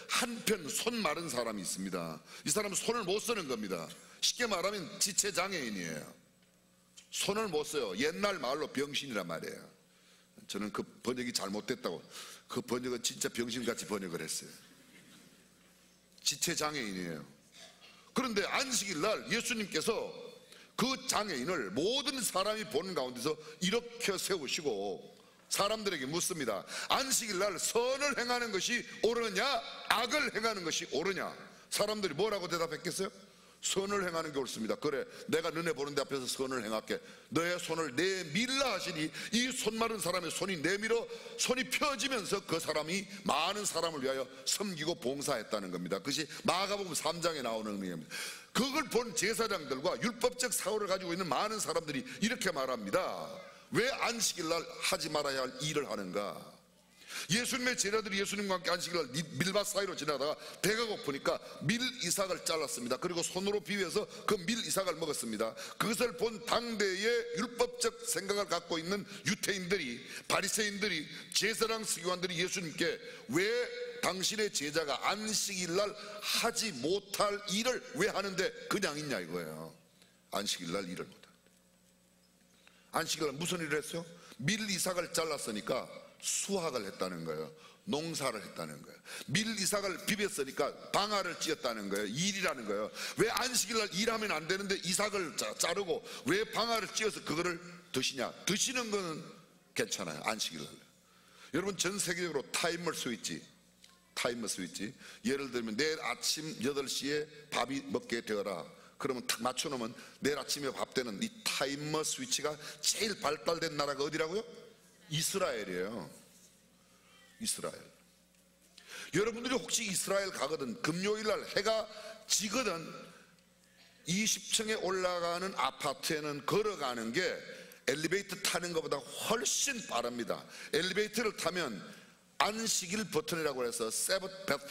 한편 손 마른 사람이 있습니다. 이 사람은 손을 못 쓰는 겁니다. 쉽게 말하면 지체장애인이에요. 손을 못 써요. 옛날 말로 병신이란 말이에요. 저는 그 번역이 잘못됐다고, 그 번역은 진짜 병신같이 번역을 했어요. 지체장애인이에요. 그런데 안식일 날 예수님께서 그 장애인을 모든 사람이 보는 가운데서 이렇게 세우시고 사람들에게 묻습니다. 안식일 날 선을 행하는 것이 옳으냐, 악을 행하는 것이 옳으냐? 사람들이 뭐라고 대답했겠어요? 선을 행하는 게 옳습니다. 그래, 내가 너네 보는 데 앞에서 선을 행할게. 너의 손을 내밀라 하시니 이 손 마른 사람의 손이 내밀어 손이 펴지면서 그 사람이 많은 사람을 위하여 섬기고 봉사했다는 겁니다. 그것이 마가복음 3장에 나오는 의미입니다. 그걸 본 제사장들과 율법적 사고를 가지고 있는 많은 사람들이 이렇게 말합니다. 왜 안식일 날 하지 말아야 할 일을 하는가? 예수님의 제자들이 예수님과 함께 안식일 날 밀밭 사이로 지나다가 배가 고프니까 밀 이삭을 잘랐습니다. 그리고 손으로 비벼서 그 밀 이삭을 먹었습니다. 그것을 본 당대의 율법적 생각을 갖고 있는 유태인들이, 바리새인들이, 제사장 서기관들이 예수님께 왜 당신의 제자가 안식일 날 하지 못할 일을 왜 하는데 그냥 있냐 이거예요. 안식일 날 일을 못한다. 안식일 날 무슨 일을 했어요? 밀 이삭을 잘랐으니까 수확을 했다는 거예요. 농사를 했다는 거예요. 밀 이삭을 비볐으니까 방아를 찧었다는 거예요. 일이라는 거예요. 왜 안식일 날 일하면 안 되는데 이삭을 자르고 왜 방아를 찧어서 그거를 드시냐? 드시는 거는 괜찮아요. 안식일 날. 여러분, 전 세계적으로 타임머 스위치, 예를 들면 내일 아침 8시에 밥이 먹게 되어라. 그러면 탁 맞춰놓으면 내일 아침에 밥 되는 이 타임머 스위치가 제일 발달된 나라가 어디라고요? 이스라엘이에요. 이스라엘. 여러분들이 혹시 이스라엘 가거든 금요일 날 해가 지거든 20층에 올라가는 아파트에는 걸어가는 게 엘리베이터 타는 것보다 훨씬 빠릅니다. 엘리베이터를 타면 안식일 버튼이라고 해서 세븐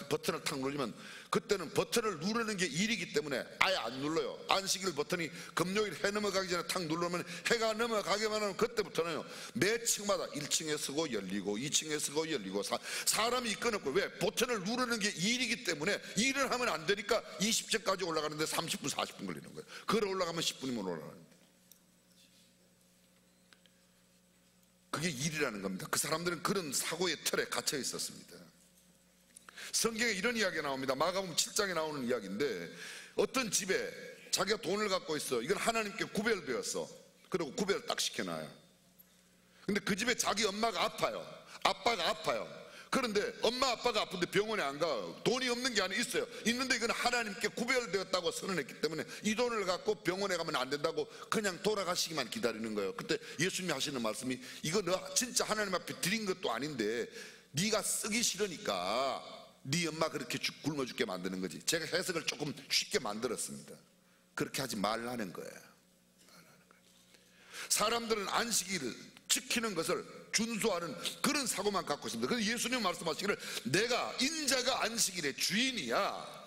버튼을 탁 누르면 그때는 버튼을 누르는 게 일이기 때문에 아예 안 눌러요. 안식일 버튼이 금요일 해 넘어가기 전에 탁 누르면 해가 넘어가기만 하면 그때부터는 매 층마다 1층에 서고 열리고 2층에 서고 열리고 사람이 끊었고, 왜? 버튼을 누르는 게 일이기 때문에 일을 하면 안 되니까 20층까지 올라가는데 30분 40분 걸리는 거예요. 걸어 올라가면 10분이면 올라가는 거예요. 그게 일이라는 겁니다. 그 사람들은 그런 사고의 틀에 갇혀 있었습니다. 성경에 이런 이야기가 나옵니다. 마가복음 7장에 나오는 이야기인데, 어떤 집에 자기가 돈을 갖고 있어. 이건 하나님께 구별되었어. 그리고 구별을 딱 시켜놔요. 근데 그 집에 자기 엄마가 아파요. 아빠가 아파요. 그런데 엄마 아빠가 아픈데 병원에 안 가요. 돈이 없는 게 아니라 있어요. 있는데 이건 하나님께 구별되었다고 선언했기 때문에 이 돈을 갖고 병원에 가면 안 된다고 그냥 돌아가시기만 기다리는 거예요. 그때 예수님이 하시는 말씀이, 이거 너 진짜 하나님 앞에 드린 것도 아닌데 네가 쓰기 싫으니까 네 엄마 그렇게 굶어 죽게 만드는 거지. 제가 해석을 조금 쉽게 만들었습니다. 그렇게 하지 말라는 거예요. 사람들은 안식일을 지키는 것을 준수하는 그런 사고만 갖고 있습니다. 그래서 예수님 말씀하시기를 내가 인자가 안식일의 주인이야.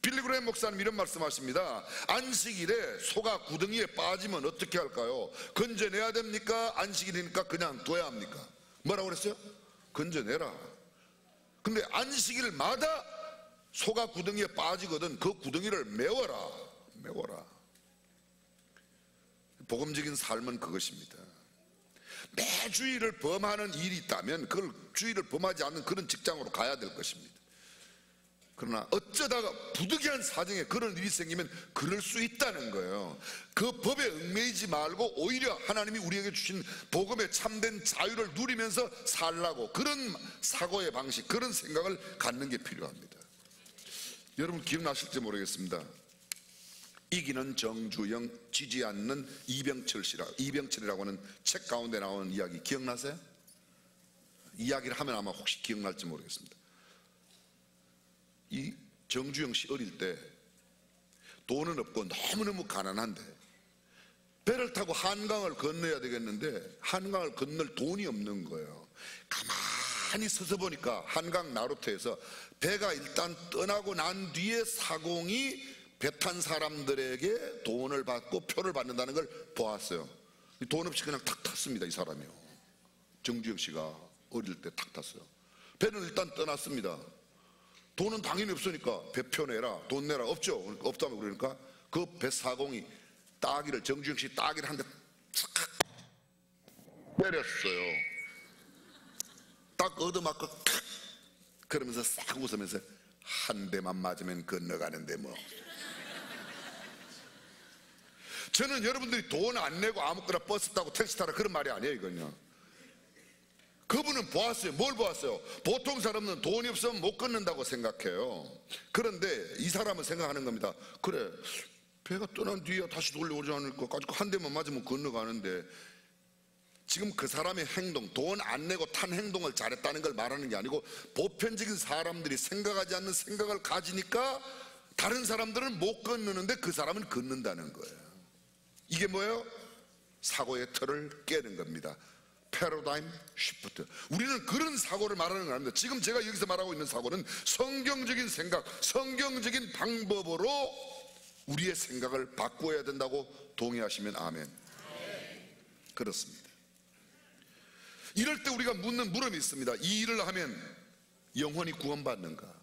빌리그레임 목사님 이런 말씀하십니다. 안식일에 소가 구덩이에 빠지면 어떻게 할까요? 건져내야 됩니까? 안식일이니까 그냥 둬야 합니까? 뭐라고 그랬어요? 건져내라. 근데 안식일마다 소가 구덩이에 빠지거든 그 구덩이를 메워라. 복음적인 삶은 그것입니다. 매 주일을 범하는 일이 있다면 그걸 주일을 범하지 않는 그런 직장으로 가야 될 것입니다. 그러나 어쩌다가 부득이한 사정에 그런 일이 생기면 그럴 수 있다는 거예요. 그 법에 얽매이지 말고 오히려 하나님이 우리에게 주신 복음의 참된 자유를 누리면서 살라고, 그런 사고의 방식, 그런 생각을 갖는 게 필요합니다. 여러분 기억나실지 모르겠습니다. 이기는 정주영, 지지 않는 이병철이라고 하는 책 가운데 나오는 이야기 기억나세요? 이야기를 하면 아마 혹시 기억날지 모르겠습니다. 이 정주영 씨 어릴 때 돈은 없고 너무너무 가난한데 배를 타고 한강을 건너야 되겠는데 한강을 건널 돈이 없는 거예요. 가만히 서서 보니까 한강 나루터에서 배가 일단 떠나고 난 뒤에 사공이 배 탄 사람들에게 돈을 받고 표를 받는다는 걸 보았어요. 돈 없이 그냥 탁 탔습니다. 이 사람이요. 정주영 씨가 어릴 때 탁 탔어요. 배는 일단 떠났습니다. 돈은 당연히 없으니까 배표 내라, 돈 내라. 없죠. 없다면 그러니까 그 배 사공이 따기를, 정주영 씨 따기를 한 대 착 때렸어요. 딱 얻어맞고 탁 그러면서 싹 웃으면서 한 대만 맞으면 건너가는데 뭐. 저는 여러분들이 돈 안 내고 아무거나 버스 타고 택시 타라 그런 말이 아니에요. 이건요. 그분은 보았어요. 뭘 보았어요? 보통 사람은 돈이 없으면 못 건넌다고 생각해요. 그런데 이 사람은 생각하는 겁니다. 그래, 배가 떠난 뒤에 다시 돌려오지 않을 것 가지고 한 대만 맞으면 건너가는데, 지금 그 사람의 행동, 돈 안 내고 탄 행동을 잘했다는 걸 말하는 게 아니고 보편적인 사람들이 생각하지 않는 생각을 가지니까 다른 사람들은 못 건너는데 그 사람은 건넌다는 거예요. 이게 뭐예요? 사고의 틀을 깨는 겁니다. 패러다임 시프트. 우리는 그런 사고를 말하는 거 아닙니다. 지금 제가 여기서 말하고 있는 사고는 성경적인 생각, 성경적인 방법으로 우리의 생각을 바꾸어야 된다고 동의하시면 아멘. 그렇습니다. 이럴 때 우리가 묻는 물음이 있습니다. 이 일을 하면 영혼이 구원받는가?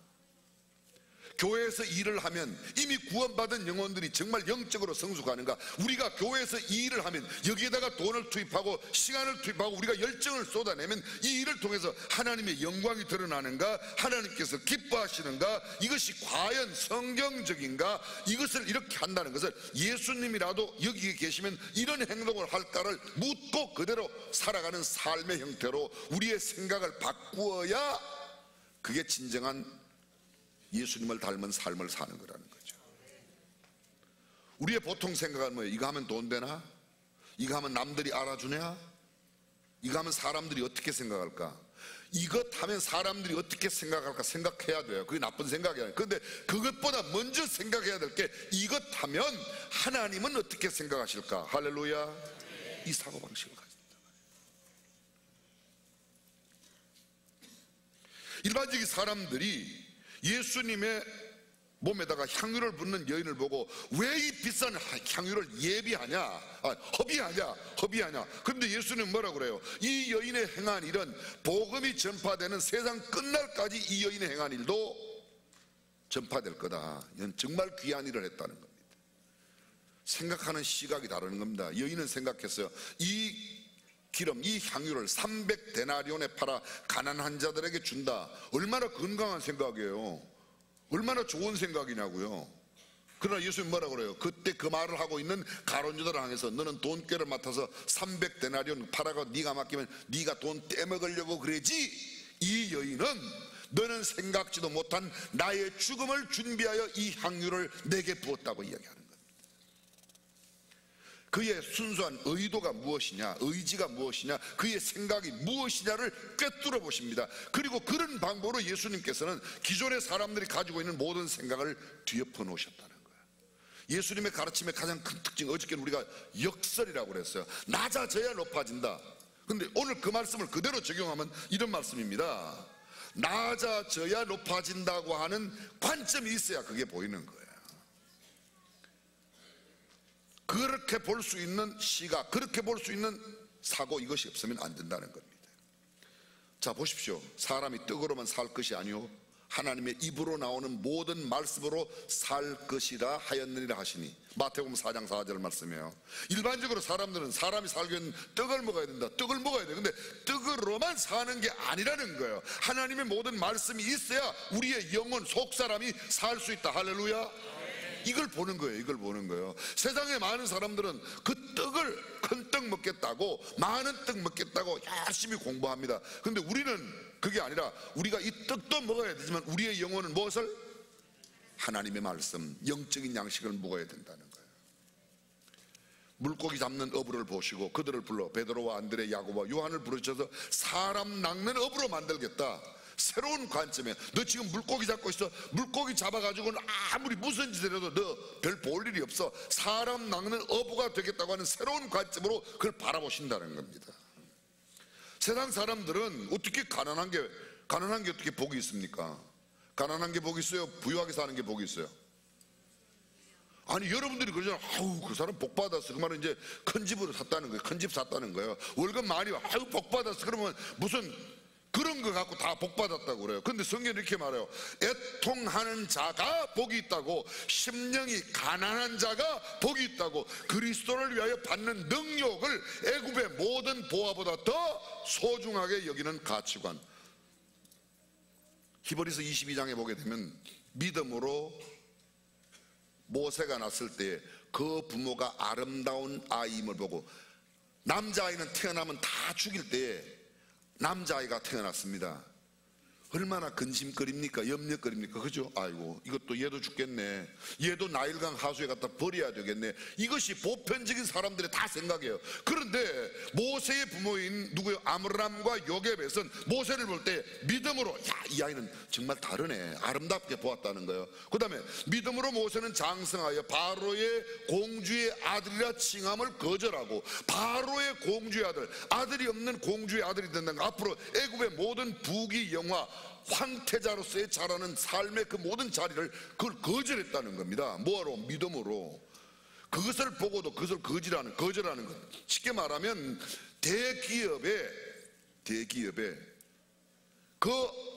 교회에서 일을 하면 이미 구원받은 영혼들이 정말 영적으로 성숙하는가? 우리가 교회에서 이 일을 하면 여기에다가 돈을 투입하고 시간을 투입하고 우리가 열정을 쏟아내면 이 일을 통해서 하나님의 영광이 드러나는가? 하나님께서 기뻐하시는가? 이것이 과연 성경적인가? 이것을 이렇게 한다는 것을 예수님이라도 여기에 계시면 이런 행동을 할까를 묻고 그대로 살아가는 삶의 형태로 우리의 생각을 바꾸어야 그게 진정한 예수님을 닮은 삶을 사는 거라는 거죠. 우리의 보통 생각은 뭐예요? 이거 하면 돈 되나? 이거 하면 남들이 알아주냐? 이거 하면 사람들이 어떻게 생각할까? 이것 하면 사람들이 어떻게 생각할까 생각해야 돼요. 그게 나쁜 생각이 아니에요. 그런데 그것보다 먼저 생각해야 될 게 이것 하면 하나님은 어떻게 생각하실까? 할렐루야. 이 사고방식을 가진다. 일반적인 사람들이 예수님의 몸에다가 향유를 붓는 여인을 보고 왜 이 비싼 향유를 허비하냐. 그런데 예수님은 뭐라고 그래요? 이 여인의 행한 일은 복음이 전파되는 세상 끝날까지 이 여인의 행한 일도 전파될 거다. 이건 정말 귀한 일을 했다는 겁니다. 생각하는 시각이 다르는 겁니다. 여인은 생각했어요. 이 기름, 이 향유를 300데나리온에 팔아 가난한 자들에게 준다. 얼마나 건강한 생각이에요. 얼마나 좋은 생각이냐고요. 그러나 예수님 뭐라 그래요? 그때 그 말을 하고 있는 가론유다를 향해서 너는 돈꾀를 맡아서 300데나리온 팔아가 네가 맡기면 네가 돈 떼먹으려고 그러지. 이 여인은 너는 생각지도 못한 나의 죽음을 준비하여 이 향유를 내게 부었다고 이야기하는 거예요. 그의 순수한 의도가 무엇이냐, 의지가 무엇이냐, 그의 생각이 무엇이냐를 꿰뚫어 보십니다. 그리고 그런 방법으로 예수님께서는 기존의 사람들이 가지고 있는 모든 생각을 뒤엎어 놓으셨다는 거예요. 예수님의 가르침의 가장 큰 특징, 어저께는 우리가 역설이라고 그랬어요. 낮아져야 높아진다. 근데 오늘 그 말씀을 그대로 적용하면 이런 말씀입니다. 낮아져야 높아진다고 하는 관점이 있어야 그게 보이는 거예요. 그렇게 볼 수 있는 시각, 그렇게 볼 수 있는 사고, 이것이 없으면 안 된다는 겁니다. 자, 보십시오. 사람이 떡으로만 살 것이 아니요 하나님의 입으로 나오는 모든 말씀으로 살 것이라 하였느니라 하시니, 마태복음 4장 4절 말씀이에요. 일반적으로 사람들은 사람이 살기에는 떡을 먹어야 된다, 떡을 먹어야 돼. 근데 떡으로만 사는 게 아니라는 거예요. 하나님의 모든 말씀이 있어야 우리의 영혼, 속사람이 살 수 있다. 할렐루야. 이걸 보는 거예요. 이걸 보는 거예요. 세상에 많은 사람들은 그 떡을, 큰 떡 먹겠다고, 많은 떡 먹겠다고 열심히 공부합니다. 근데 우리는 그게 아니라 우리가 이 떡도 먹어야 되지만 우리의 영혼은 무엇을? 하나님의 말씀, 영적인 양식을 먹어야 된다는 거예요. 물고기 잡는 어부를 보시고 그들을 불러 베드로와 안드레, 야고보와 요한을 부르셔서 사람 낚는 어부로 만들겠다. 새로운 관점이에요. 너 지금 물고기 잡고 있어. 물고기 잡아가지고는 아무리 무슨 짓을 해도 너 별 볼 일이 없어. 사람 낚는 어부가 되겠다고 하는 새로운 관점으로 그걸 바라보신다는 겁니다. 세상 사람들은 어떻게 가난한 게 어떻게 복이 있습니까? 가난한 게 복이 있어요? 부유하게 사는 게 복이 있어요? 아니, 여러분들이 그러잖아요. 아우, 그 사람 복 받았어. 그 말은 이제 큰 집으로 샀다는 거예요. 큰 집 샀다는 거예요. 월급 많이 와. 아우, 복 받았어. 그러면 무슨 그런 거 갖고 다 복 받았다고 그래요. 근데 성경이 이렇게 말해요. 애통하는 자가 복이 있다고, 심령이 가난한 자가 복이 있다고, 그리스도를 위하여 받는 능력을 애굽의 모든 보화보다 더 소중하게 여기는 가치관. 히브리서 22장에 보게 되면 믿음으로 모세가 낳았을 때 그 부모가 아름다운 아이임을 보고, 남자아이는 태어나면 다 죽일 때에 남자아이가 태어났습니다. 얼마나 근심거립니까? 염려거립니까? 그죠? 아이고, 이것도 얘도 죽겠네, 얘도 나일강 하수에 갖다 버려야 되겠네. 이것이 보편적인 사람들의 다 생각이에요. 그런데 모세의 부모인 누구요? 아므람과 요게벳은 모세를 볼 때 믿음으로, 야, 이 아이는 정말 다르네, 아름답게 보았다는 거예요. 그 다음에 믿음으로 모세는 장성하여 바로의 공주의 아들이라 칭함을 거절하고, 바로의 공주의 아들, 아들이 없는 공주의 아들이 된다는 거. 앞으로 애굽의 모든 부귀 영화, 황태자로서의 자라는 삶의 그 모든 자리를 그걸 거절했다는 겁니다. 뭐로? 믿음으로. 그것을 보고도 그것을 거절하는 것. 쉽게 말하면 대기업에 그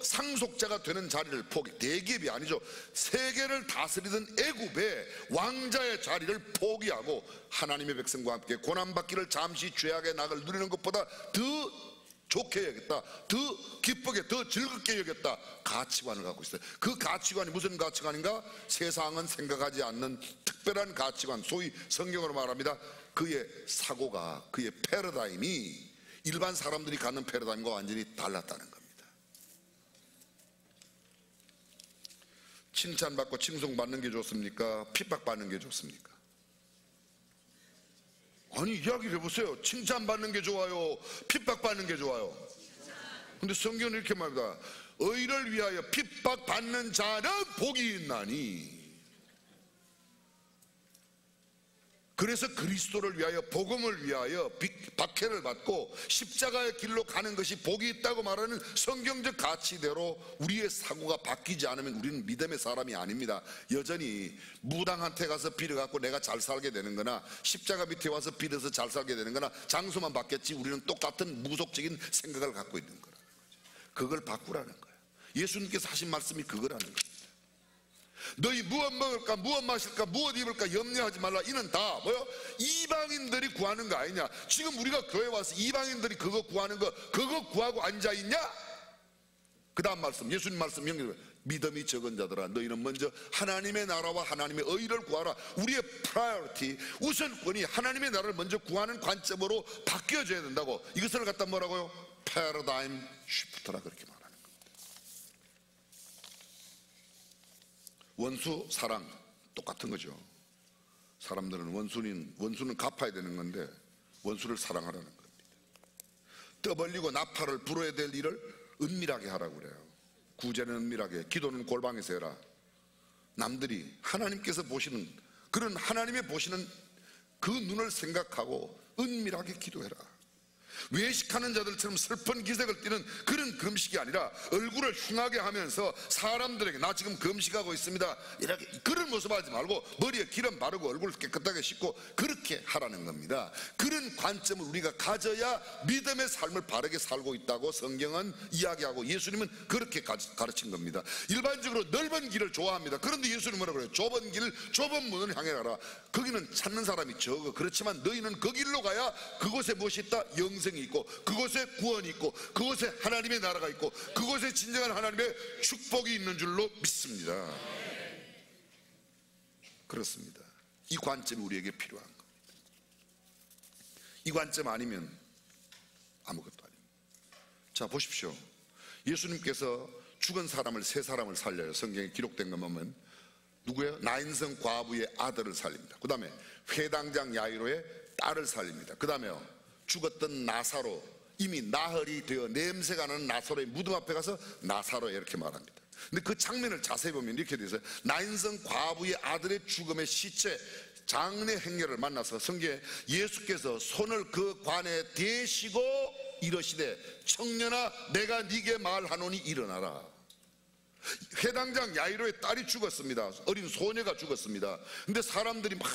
상속자가 되는 자리를 대기업이 아니죠, 세계를 다스리던 애굽의 왕자의 자리를 포기하고 하나님의 백성과 함께 고난받기를 잠시 죄악의 낙을 누리는 것보다 더 좋게 여겼다, 더 기쁘게, 더 즐겁게 여겼다 가치관을 갖고 있어요. 그 가치관이 무슨 가치관인가? 세상은 생각하지 않는 특별한 가치관, 소위 성경으로 말합니다. 그의 사고가, 그의 패러다임이 일반 사람들이 갖는 패러다임과 완전히 달랐다는 겁니다. 칭찬받고 칭송받는 게 좋습니까? 핍박받는 게 좋습니까? 아니, 이야기를 해보세요. 칭찬받는 게 좋아요? 핍박받는 게 좋아요? 근데 성경은 이렇게 말합니다. 의를 위하여 핍박받는 자는 복이 있나니. 그래서 그리스도를 위하여, 복음을 위하여 박해를 받고 십자가의 길로 가는 것이 복이 있다고 말하는 성경적 가치대로 우리의 사고가 바뀌지 않으면 우리는 믿음의 사람이 아닙니다. 여전히 무당한테 가서 빌어갖고 내가 잘 살게 되는 거나, 십자가 밑에 와서 빌어서 잘 살게 되는 거나, 장소만 바뀌었지 우리는 똑같은 무속적인 생각을 갖고 있는 거라는 거죠. 그걸 바꾸라는 거예요. 예수님께서 하신 말씀이 그거라는 겁니다. 너희 무엇 먹을까 무엇 마실까 무엇 입을까 염려하지 말라. 이는 다 뭐요? 이방인들이 구하는 거 아니냐. 지금 우리가 교회 와서 이방인들이 그거 구하는 거 그거 구하고 앉아있냐? 그 다음 말씀, 예수님 말씀 연결해. 믿음이 적은 자들아, 너희는 먼저 하나님의 나라와 하나님의 의를 구하라. 우리의 프라이어리티, 우선권이 하나님의 나라를 먼저 구하는 관점으로 바뀌어져야 된다고. 이것을 갖다 뭐라고요? 패러다임 쉬프트라 그렇게 말하는 겁니다. 원수 사랑 똑같은 거죠. 사람들은 원수는 갚아야 되는 건데 원수를 사랑하라는 겁니다. 떠벌리고 나팔을 불어야 될 일을 은밀하게 하라고 그래요. 구제는 은밀하게, 기도는 골방에서 해라. 남들이 하나님께서 보시는, 그런 하나님의 보시는 그 눈을 생각하고 은밀하게 기도해라. 외식하는 자들처럼 슬픈 기색을 띠는 그런 금식이 아니라 얼굴을 흉하게 하면서 사람들에게 나 지금 금식하고 있습니다 이렇게 그런 모습 하지 말고 머리에 기름 바르고 얼굴을 깨끗하게 씻고 그렇게 하라는 겁니다. 그런 관점을 우리가 가져야 믿음의 삶을 바르게 살고 있다고 성경은 이야기하고 예수님은 그렇게 가르친 겁니다. 일반적으로 넓은 길을 좋아합니다. 그런데 예수님은 뭐라고 그래요? 좁은 길, 좁은 문을 향해 가라. 거기는 찾는 사람이 적어. 그렇지만 너희는 그 길로 가야 그곳에 무엇이 있다? 영생이 있고, 그곳에 구원이 있고, 그곳에 하나님의 나라가 있고, 그곳에 진정한 하나님의 축복이 있는 줄로 믿습니다. 그렇습니다. 이 관점이 우리에게 필요한 겁니다. 이 관점 아니면 아무것도 아닙니다. 자, 보십시오. 예수님께서 죽은 사람을 세 사람을 살려요. 성경에 기록된 것 보면 누구예요? 나인성 과부의 아들을 살립니다. 그 다음에 회당장 야이로의 딸을 살립니다. 그 다음에요, 죽었던 나사로, 이미 나흘이 되어 냄새가 나는 나사로의 무덤 앞에 가서 나사로 이렇게 말합니다. 근데 그 장면을 자세히 보면 이렇게 되어 있어요. 나인성 과부의 아들의 죽음의 시체, 장례 행렬을 만나서 성경에 예수께서 손을 그 관에 대시고 이러시되 청년아 내가 네게 말하노니 일어나라. 회당장 야이로의 딸이 죽었습니다. 어린 소녀가 죽었습니다. 근데 사람들이 막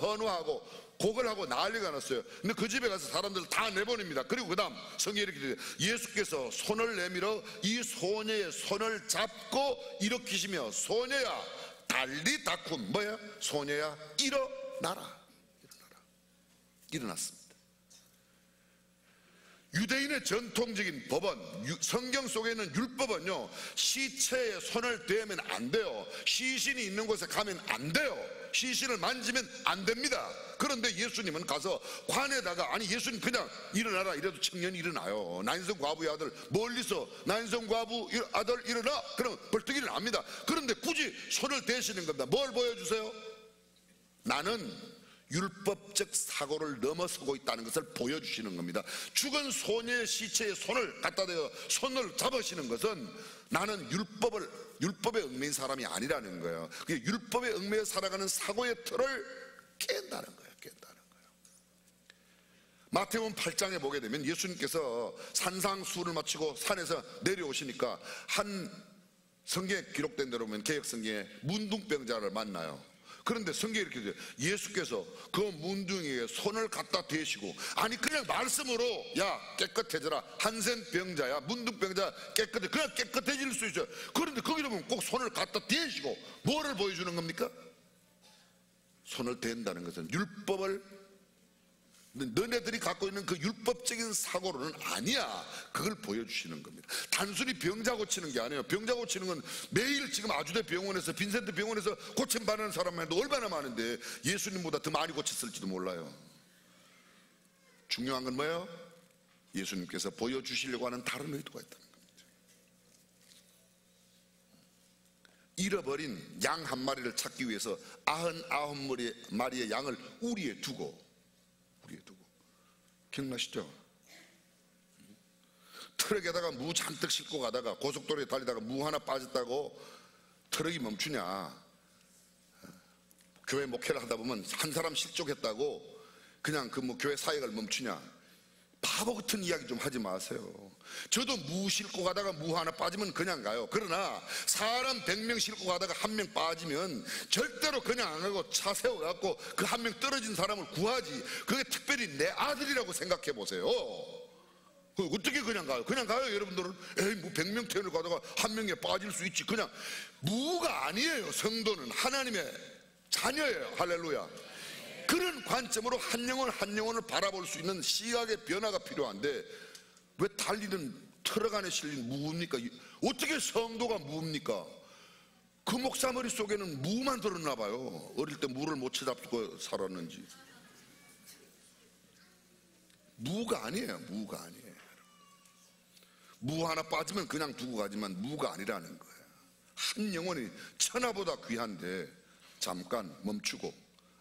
헌화하고 고걸하고 난리가 났어요. 근데 그 집에 가서 사람들을 다 내보냅니다. 그리고 그 다음 성경에 이렇게 돼요. 예수께서 손을 내밀어 이 소녀의 손을 잡고 일으키시며 소녀야 달리 다쿰, 뭐야? 소녀야 일어나라. 일어났습니다. 유대인의 전통적인 법은, 성경 속에 있는 율법은요, 시체에 손을 대면 안 돼요. 시신이 있는 곳에 가면 안 돼요. 시신을 만지면 안 됩니다. 그런데 예수님은 가서 관에다가, 아니 예수님 그냥 일어나라 이래도 청년이 일어나요. 나인성 과부의 아들 멀리서 나인성 과부 아들 일어나, 그럼 벌떡 일어납니다. 그런데 굳이 손을 대시는 겁니다. 뭘 보여주세요? 나는 율법적 사고를 넘어서고 있다는 것을 보여주시는 겁니다. 죽은 소녀의 시체에 손을 갖다 대어 손을 잡으시는 것은 나는 율법에 얽매인 사람이 아니라는 거예요. 율법에 얽매여 살아가는 사고의 틀을 깬다는 거예요. 마태복음 8장에 보게 되면 예수님께서 산상수훈을 마치고 산에서 내려오시니까 한 성경에 기록된 대로 보면 개역성경에 문둥병자를 만나요. 그런데 성경에 이렇게 돼요. 예수께서 그 문둥이에 손을 갖다 대시고, 아니 그냥 말씀으로 야 깨끗해져라, 한센병자야 문둥병자 깨끗해, 그냥 깨끗해질 수 있어요. 그런데 거기로 보면 꼭 손을 갖다 대시고 뭐를 보여주는 겁니까? 손을 댄다는 것은 율법을, 너네들이 갖고 있는 그 율법적인 사고로는 아니야, 그걸 보여주시는 겁니다. 단순히 병자 고치는 게 아니에요. 병자 고치는 건 매일 지금 아주대 병원에서, 빈센트 병원에서 고침받는 사람만 해도 얼마나 많은데 예수님보다 더 많이 고쳤을지도 몰라요. 중요한 건 뭐예요? 예수님께서 보여주시려고 하는 다른 의도가 있다는 겁니다. 잃어버린 양 한 마리를 찾기 위해서 99마리의 양을 우리에 두고 기억나시죠? 트럭에다가 무 잔뜩 싣고 가다가 고속도로에 달리다가 무 하나 빠졌다고 트럭이 멈추냐? 교회 목회를 하다 보면 한 사람 실족했다고 그냥 그 교회 사역을 멈추냐? 바보 같은 이야기 좀 하지 마세요. 저도 무 싣고 가다가 무 하나 빠지면 그냥 가요. 그러나 사람 100명 싣고 가다가 한 명 빠지면 절대로 그냥 안 가고 차 세워갖고 그 한 명 떨어진 사람을 구하지. 그게 특별히 내 아들이라고 생각해 보세요. 어떻게 그냥 가요? 그냥 가요? 여러분들은 에이 뭐 100명 태운을 가다가 한 명에 빠질 수 있지. 그냥 무가 아니에요. 성도는 하나님의 자녀예요. 할렐루야. 그런 관점으로 한 영혼 한 영혼을 바라볼 수 있는 시각의 변화가 필요한데 왜 달리는 트럭 안에 실린 무입니까? 어떻게 성도가 무입니까? 그 목사 머릿속에는 무만 들었나 봐요. 어릴 때 무를 못 쳐잡고 살았는지. 무가 아니에요. 무가 아니에요. 무 하나 빠지면 그냥 두고 가지만 무가 아니라는 거예요. 한 영혼이 천하보다 귀한데 잠깐 멈추고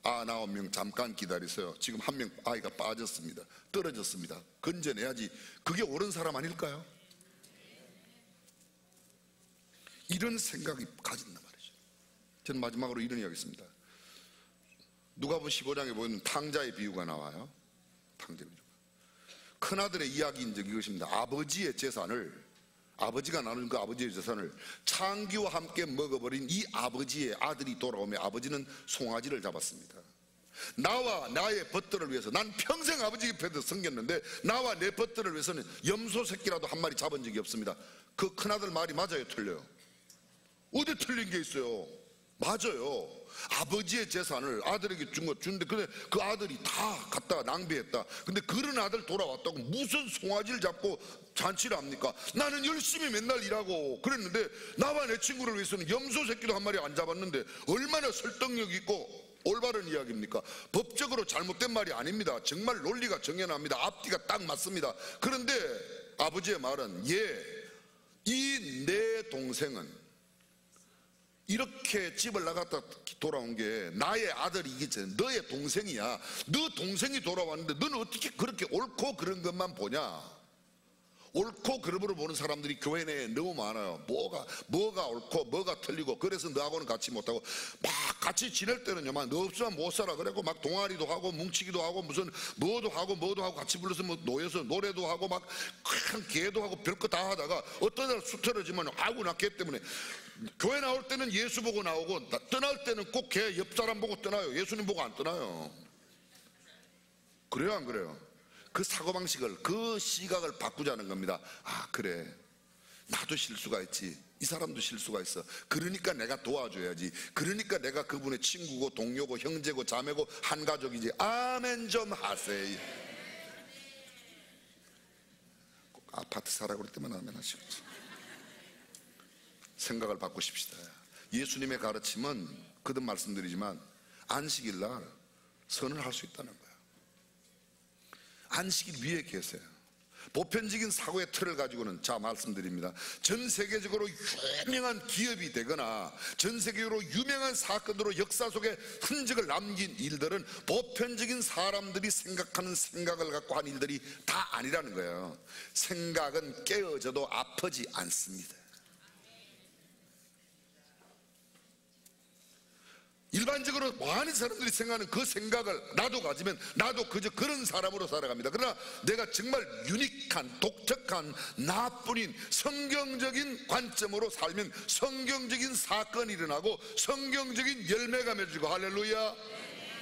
9명 잠깐 기다리세요. 지금 한 명 아이가 빠졌습니다. 떨어졌습니다. 건져내야지. 그게 옳은 사람 아닐까요? 이런 생각이 가진단 말이죠. 저는 마지막으로 이런 이야기 있습니다. 누가복음 15장에 보면 탕자의 비유가 나와요. 탕자의 비유. 큰아들의 이야기인 적 이것입니다. 아버지의 재산을, 아버지가 나눈 그 아버지의 재산을 창기와 함께 먹어버린 이 아버지의 아들이 돌아오며 아버지는 송아지를 잡았습니다. 나와 나의 벗들을 위해서, 난 평생 아버지 곁에 섬겼는데 나와 내 벗들을 위해서는 염소 새끼라도 한 마리 잡은 적이 없습니다. 그 큰아들 말이 맞아요? 틀려요? 어디 틀린 게 있어요? 맞아요. 아버지의 재산을 아들에게 준 거 주는데 근데 그 아들이 다 갖다가 낭비했다. 근데 그런 아들 돌아왔다고 무슨 송아지를 잡고 잔치를 합니까? 나는 열심히 맨날 일하고 그랬는데 나와 내 친구를 위해서는 염소 새끼도 한 마리 안 잡았는데 얼마나 설득력 있고 올바른 이야기입니까? 법적으로 잘못된 말이 아닙니다. 정말 논리가 정연합니다. 앞뒤가 딱 맞습니다. 그런데 아버지의 말은 이 내 동생은 이렇게 집을 나갔다 돌아온 게 나의 아들이기 전에 너의 동생이야. 너 동생이 돌아왔는데 너는 어떻게 그렇게 옳고 그런 것만 보냐? 옳고 그름으로 보는 사람들이 교회 내에 너무 많아요. 뭐가 옳고 뭐가 틀리고 그래서 너하고는 같이 못하고 막 같이 지낼 때는요 막 너 없으면 못 살아 그래고 막 동아리도 하고 뭉치기도 하고 무슨 뭐도 하고 같이 불러서 뭐 노여서 노래도 하고 막 큰 개도 하고 별거 다 하다가 어떤 날 수틀어지면 아이고 나 개 때문에 교회 나올 때는 예수 보고 나오고 떠날 때는 꼭 걔 옆 사람 보고 떠나요. 예수님 보고 안 떠나요. 그래요 안 그래요? 그 사고방식을, 그 시각을 바꾸자는 겁니다. 아 그래, 나도 실수가 있지, 이 사람도 실수가 있어. 그러니까 내가 도와줘야지. 그러니까 내가 그분의 친구고 동료고 형제고 자매고 한 가족이지. 아멘 좀 하세요. 꼭 아파트 사라고 그럴 때만 아멘 하시겠지. 생각을 바꾸십시다. 예수님의 가르침은 거듭 말씀드리지만 안식일 날 선을 할 수 있다는 거예요. 안식일 위에 계세요. 보편적인 사고의 틀을 가지고는 자 말씀드립니다. 전 세계적으로 유명한 기업이 되거나 전 세계적으로 유명한 사건으로 역사 속에 흔적을 남긴 일들은 보편적인 사람들이 생각하는 생각을 갖고 한 일들이 다 아니라는 거예요. 생각은 깨어져도 아프지 않습니다. 일반적으로 많은 사람들이 생각하는 그 생각을 나도 가지면 나도 그저 그런 사람으로 살아갑니다. 그러나 내가 정말 유니크한 독특한 나뿐인 성경적인 관점으로 살면 성경적인 사건이 일어나고 성경적인 열매가 맺어지고 할렐루야.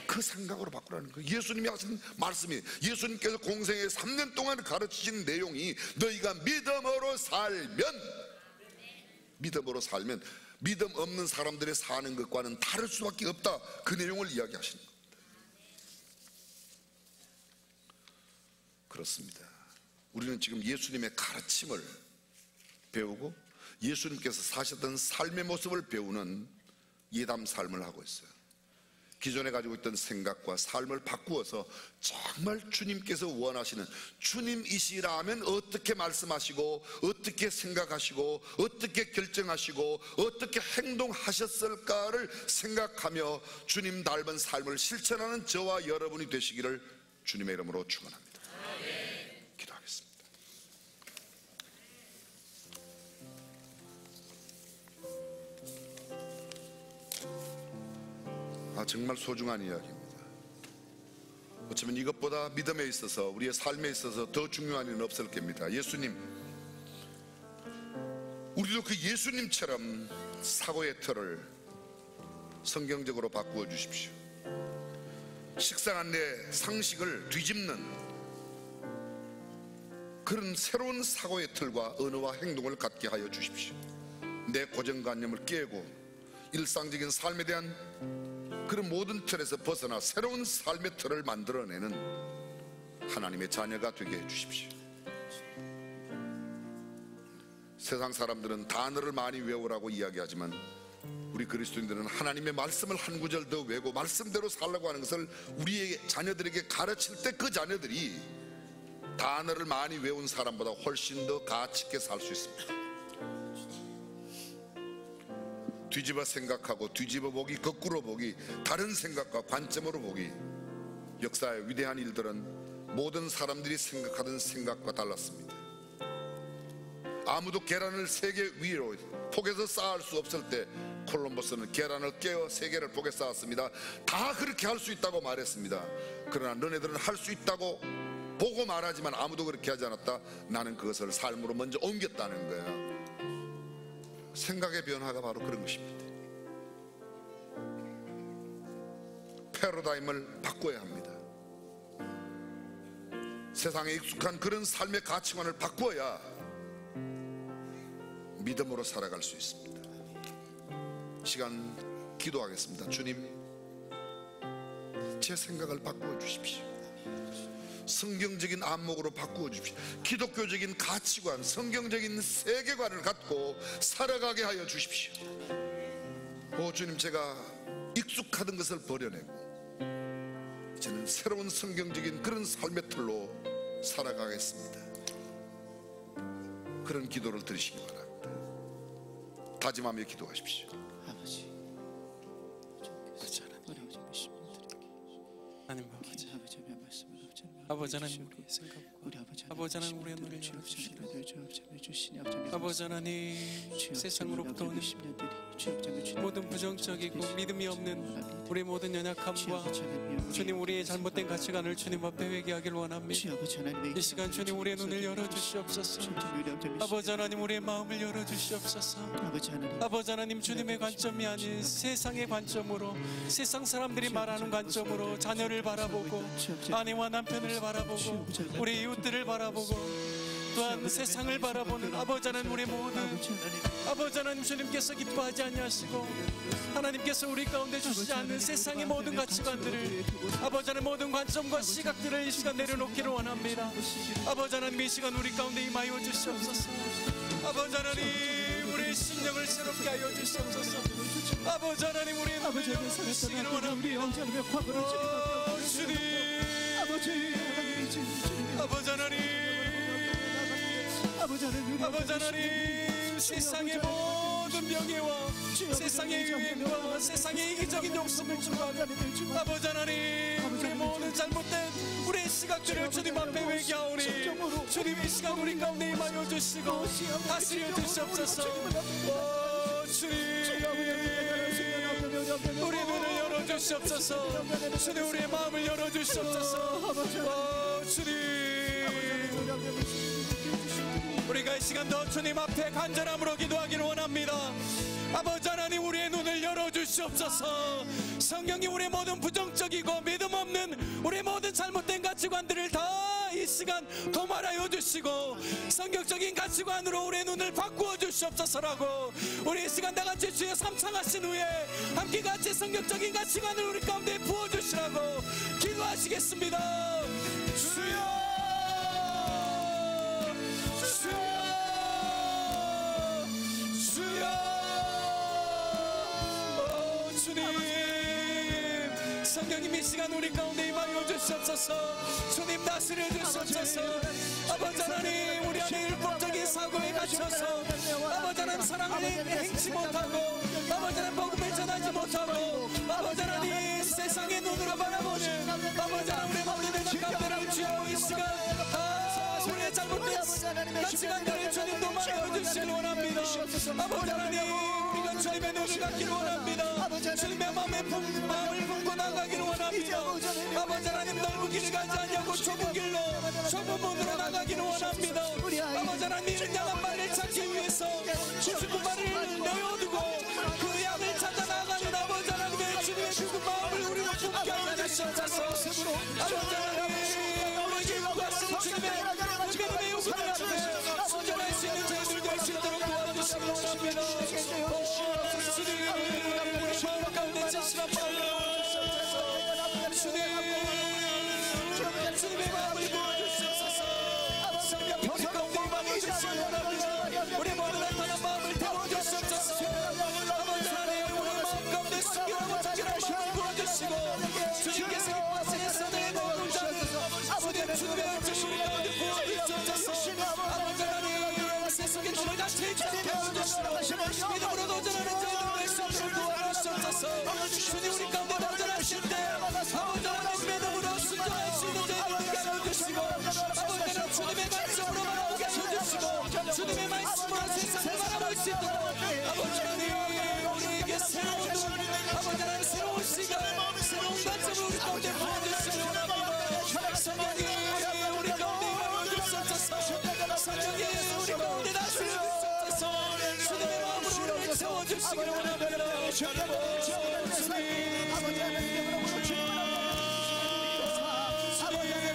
그 생각으로 바꾸라는 거예요. 예수님이 하신 말씀이, 예수님께서 공생에 3년 동안 가르치신 내용이 너희가 믿음으로 살면 믿음 없는 사람들의 사는 것과는 다를 수밖에 없다. 그 내용을 이야기하시는 겁니다. 그렇습니다. 우리는 지금 예수님의 가르침을 배우고 예수님께서 사셨던 삶의 모습을 배우는 예담 삶을 하고 있어요. 기존에 가지고 있던 생각과 삶을 바꾸어서 정말 주님께서 원하시는, 주님이시라면 어떻게 말씀하시고 어떻게 생각하시고 어떻게 결정하시고 어떻게 행동하셨을까를 생각하며 주님 닮은 삶을 실천하는 저와 여러분이 되시기를 주님의 이름으로 축원합니다. 기도하겠습니다. 정말 소중한 이야기입니다. 어쩌면 이것보다 믿음에 있어서 우리의 삶에 있어서 더 중요한 일은 없을 겁니다. 예수님, 우리도 그 예수님처럼 사고의 틀을 성경적으로 바꾸어 주십시오. 식상한 내 상식을 뒤집는 그런 새로운 사고의 틀과 언어와 행동을 갖게 하여 주십시오. 내 고정관념을 깨고 일상적인 삶에 대한 그런 모든 틀에서 벗어나 새로운 삶의 틀을 만들어내는 하나님의 자녀가 되게 해 주십시오. 세상 사람들은 단어를 많이 외우라고 이야기하지만 우리 그리스도인들은 하나님의 말씀을 한 구절 더 외우고 말씀대로 살라고 하는 것을 우리의 자녀들에게 가르칠 때 그 자녀들이 단어를 많이 외운 사람보다 훨씬 더 가치 있게 살 수 있습니다. 뒤집어 생각하고 뒤집어 보기, 거꾸로 보기, 다른 생각과 관점으로 보기. 역사의 위대한 일들은 모든 사람들이 생각하던 생각과 달랐습니다. 아무도 계란을 세계 위로 폭에서 쌓을 수 없을 때 콜럼버스는 계란을 깨어 세계를 폭에 쌓았습니다. 다 그렇게 할 수 있다고 말했습니다. 그러나 너네들은 할 수 있다고 보고 말하지만 아무도 그렇게 하지 않았다. 나는 그것을 삶으로 먼저 옮겼다는 거야. 생각의 변화가 바로 그런 것입니다. 패러다임을 바꿔야 합니다. 세상에 익숙한 그런 삶의 가치관을 바꿔야 믿음으로 살아갈 수 있습니다. 시간 기도하겠습니다. 주님, 제 생각을 바꾸어 주십시오. 성경적인 안목으로 바꾸어 주십시오. 기독교적인 가치관, 성경적인 세계관을 갖고 살아가게 하여 주십시오. 오 주님, 제가 익숙하던 것을 버려내고 저는 새로운 성경적인 그런 삶의 틀로 살아가겠습니다. 그런 기도를 드리시기 바랍니다. 다짐하며 기도하십시오. 아버지, 하나님 아버지, 아버지의 말씀을 아버지 하나님 우리의 생각과 아버지 하나님 우리의 눈을 열어주시고 아버지 하나님 세상으로부터 오는 모든 부정적이고 믿음이 없는 우리 모든 연약함과 주님 우리의 잘못된 가치관을 주님 앞에 회개하기를 원합니다. 이 시간 주님 우리의 눈을 열어주시옵소서. 아버지 하나님 우리의 마음을 열어주시옵소서. 아버지 하나님 주님의 관점이 아닌 세상의 관점으로, 세상 사람들이 말하는 관점으로 자녀를 바라보고 아내와 남편을 바라보고 우리 이웃들을 바라보고 또한 세상을 바라보는 아버지 하나님 우리 모든 아버지 하나님 주님께서 기뻐하지 아니하시고 하나님께서 우리 가운데 주시지 않는 세상의 모든 가치관들을 아버지 하나님 모든 관점과 시각들을 이 시간 내려놓기를 원합니다. 아버지 하나님 이 시간 우리 가운데 임하여 주시옵소서. 아버지 하나님 우리의 심령을 새롭게 하여 주시옵소서. 아버지 하나님 우리의 눈을 열어주시기를 원합니다. 주님 아버지 하나님 아버지 하나님 세상의 모든 명예와 세상의 유행과 세상의 이기적인 욕심을 추구하는 아버지 하나님 우리의 모든 잘못된 우리의 시각들을 주님 앞에 회개하오니 주님 이 시간 우리 가운데 임하여 주시고 다스려 주시옵소서. 주님 우리의 눈을 열어주시옵소서. 주님 우리의 마음을 열어주시옵소서. 주님 우리가 이 시간 더 주님 앞에 간절함으로 기도하기를 원합니다. 아버지 하나님 우리의 눈을 열어주시옵소서. 성경이 우리의 모든 부정적이고 믿음 없는 우리의 모든 잘못된 가치관들을 다 이 시간 도말하여 주시고 성경적인 가치관으로 우리의 눈을 바꾸어 주시옵소서라고 우리 이 시간 다같이 주여 삼창하신 후에 함께 같이 성경적인 가치관을 우리 가운데 부어주시라고 기도하시겠습니다. 주여 성경님 이 시간 우리 가운데 임하여 주시옵소서. 주님 다스려 주시옵소서. 아버지 하나님 우리 안에 율법적인 사고에 갇혀서 아버지 하나님 사랑을 행치 못하고 아버지 하나님 복음을 전하지 못하고 아버지 하나님 세상의 눈으로 바라보는 아버지 하나님 우리의 모든 연약함들을 주여 이 시간 우리의 잘못된 가치관들을 주님 도말하여 주시길 원합니다. 아버지 하나님 우리가 주님의 눈을 갖기를 원합니다. 주님의 마음을 품고 나가기를 원합니다. 아버지 하나님 넓은 길을 가지 않냐고 좁은 길로 좁은 문으로 나가기를 원합니다. 아버지 하나님 잃은 양 한 마리를 찾기 위해서 99마리를 내어두고 그 양을 찾아 나가는 아버지 하나님의 주님의 그 마음을 우리로 품게 하여 주시옵소서. 아버지 하나님 우리에게 요구하시는 주님의 믿음의 요구들 가운데 부어주시기 원합니다. 성령님 우리 가운데 임하옵소서. 성령님 우리 가운데 다스려주소서. 주님의 마음으로 우리를 채워주시기를 원합니다. 주님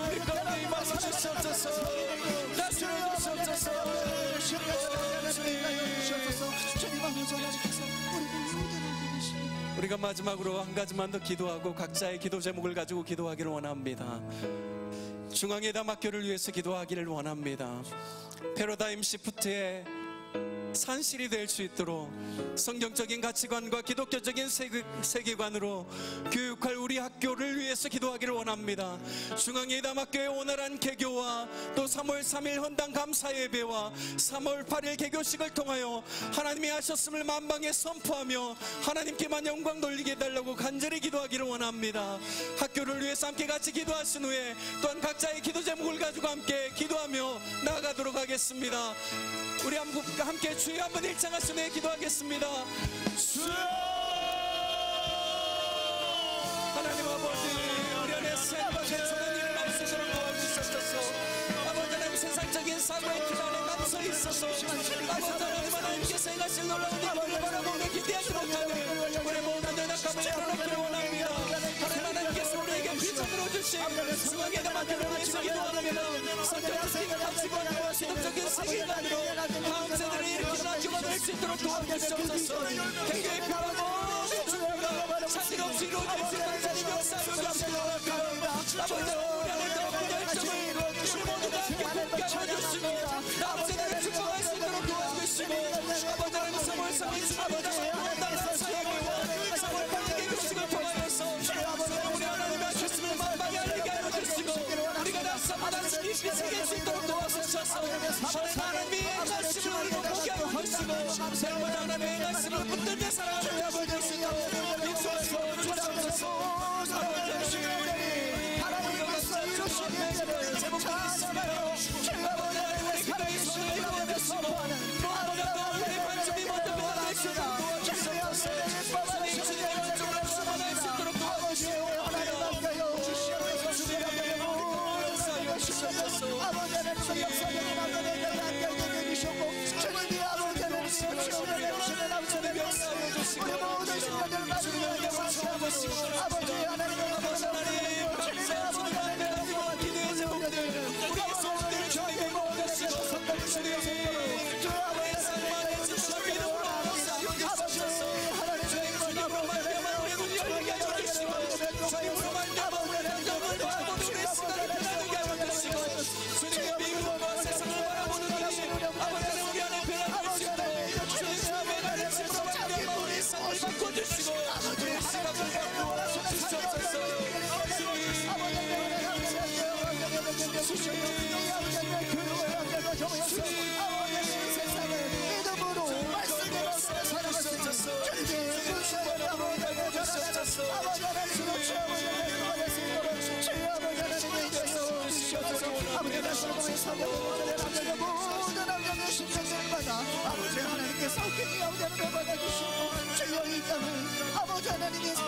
우리 가운데 임하옵소서. 다스려주소서. 우리가 마지막으로 한 가지만 더 기도하고 각자의 기도 제목을 가지고 기도하기를 원합니다. 중앙예담학교를 위해서 기도하기를 원합니다. 패러다임 시프트의 산실이 될 수 있도록 성경적인 가치관과 기독교적인 세계관으로 교육할 우리 학교를 위해서 기도하기를 원합니다. 중앙예담학교의 원활한 개교와 또 3월 3일 헌당 감사 예배와 3월 8일 개교식을 통하여 하나님이 하셨음을 만방에 선포하며 하나님께만 영광 돌리게 해달라고 간절히 기도하기를 원합니다. 학교를 위해서 함께 같이 기도하신 후에 또한 각자의 기도 제목을 가지고 함께 기도하며 나아가도록 하겠습니다. 우리 함께 주여 한번 일창하신 후에 기도하겠습니다. 주여! 하나님 아버지, 우리 안에 새롭게 주는 일을 없으시도록 도와주셔서 아버지 하나님 세상적인 사고의 길 안에 갇혀 있어서 아버지 하나님께서 행하실 놀라운 일을 바라보며 기대하지 못하는 우리 모든 연약함을 열어놓기를 원합니다. 하나님께서 우리에게 비전으로 주신 중앙예담학교를 위해서 기도합니다. 성경적인 가치관과 기독적인 세계관으로 다음 세대를 일으키는 학교가 될 수 있도록 도와주시옵소서. 개교의 표현 모든 중요가 사실 없이 이루어질 수 있는 하나님 역사를 주시기 원합니다. 아버지 우리 안에 더욱 열정을 우리 모두가 함께 공감해주시고 다음 세대를 축복할 수 있도록 도와주시고 아버지 하나님 3월 3일 주님의 원당한 사역과 3월 8일 개교식을 통하여서 우리 하나님의 하셨음을 만방에 알리게 하여 주시고 우리가 다시 하나님을 깊이 새길 수 있도록 도와주셔서 하나님의 행하심을 우리로 보게 하여 주시고 새로운 하나님의 행하심을 붙들며 살아가게 하여 주시고 믿소서 주옵소서. 아버지 하나님께서 이루시는 제목하시며 아버지 우리 기도의 손을 이루어주시고 무엇보다도 우리 관심이 먼저 변화될 수 있도록 도와주시옵소서. 주님의 원정을 충만할 수 있도록 도와주시옵소서. 아버지 하나님 역사적인 아버지의 함께 해주시고 주님이 아버지 하나님 주님의 남편의 역사해 주시고 우리 모든 신령들 마주하게 하시고 아버지 하나님의 하나님 주님의 아버지 하나님 기도의 제목들 우리의 소원들을 주님께 모으시고 주님 주 아버지의 상만의 주시는 이름으로 아버지 하나님 주님으로 말미암아 우리 눈 열리게 하여 주시고 주님으로 말미암아 우리 감정을 바라보는 우리의 시간을 변하게 하여 주시고 주님의 미움과 세상을 바라보는 우리 아버지는 우리 안에 변화될 수 있도록 주님의 가르침으로 말미암아 우리 삶을 바꿔주시고 우리 시각을 바꾸어 주시옵소서. 아버지 하나님께서 어깨에 아버지를 받아주시고 주여 이 땅을 아버지 하나님께서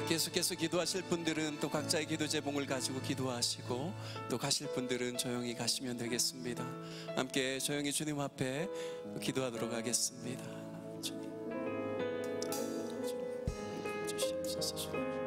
계속해서 기도하실 분들은 또 각자의 기도 제목을 가지고 기도하시고 또 가실 분들은 조용히 가시면 되겠습니다. 함께 조용히 주님 앞에 기도하도록 하겠습니다. 주님 주시옵소서.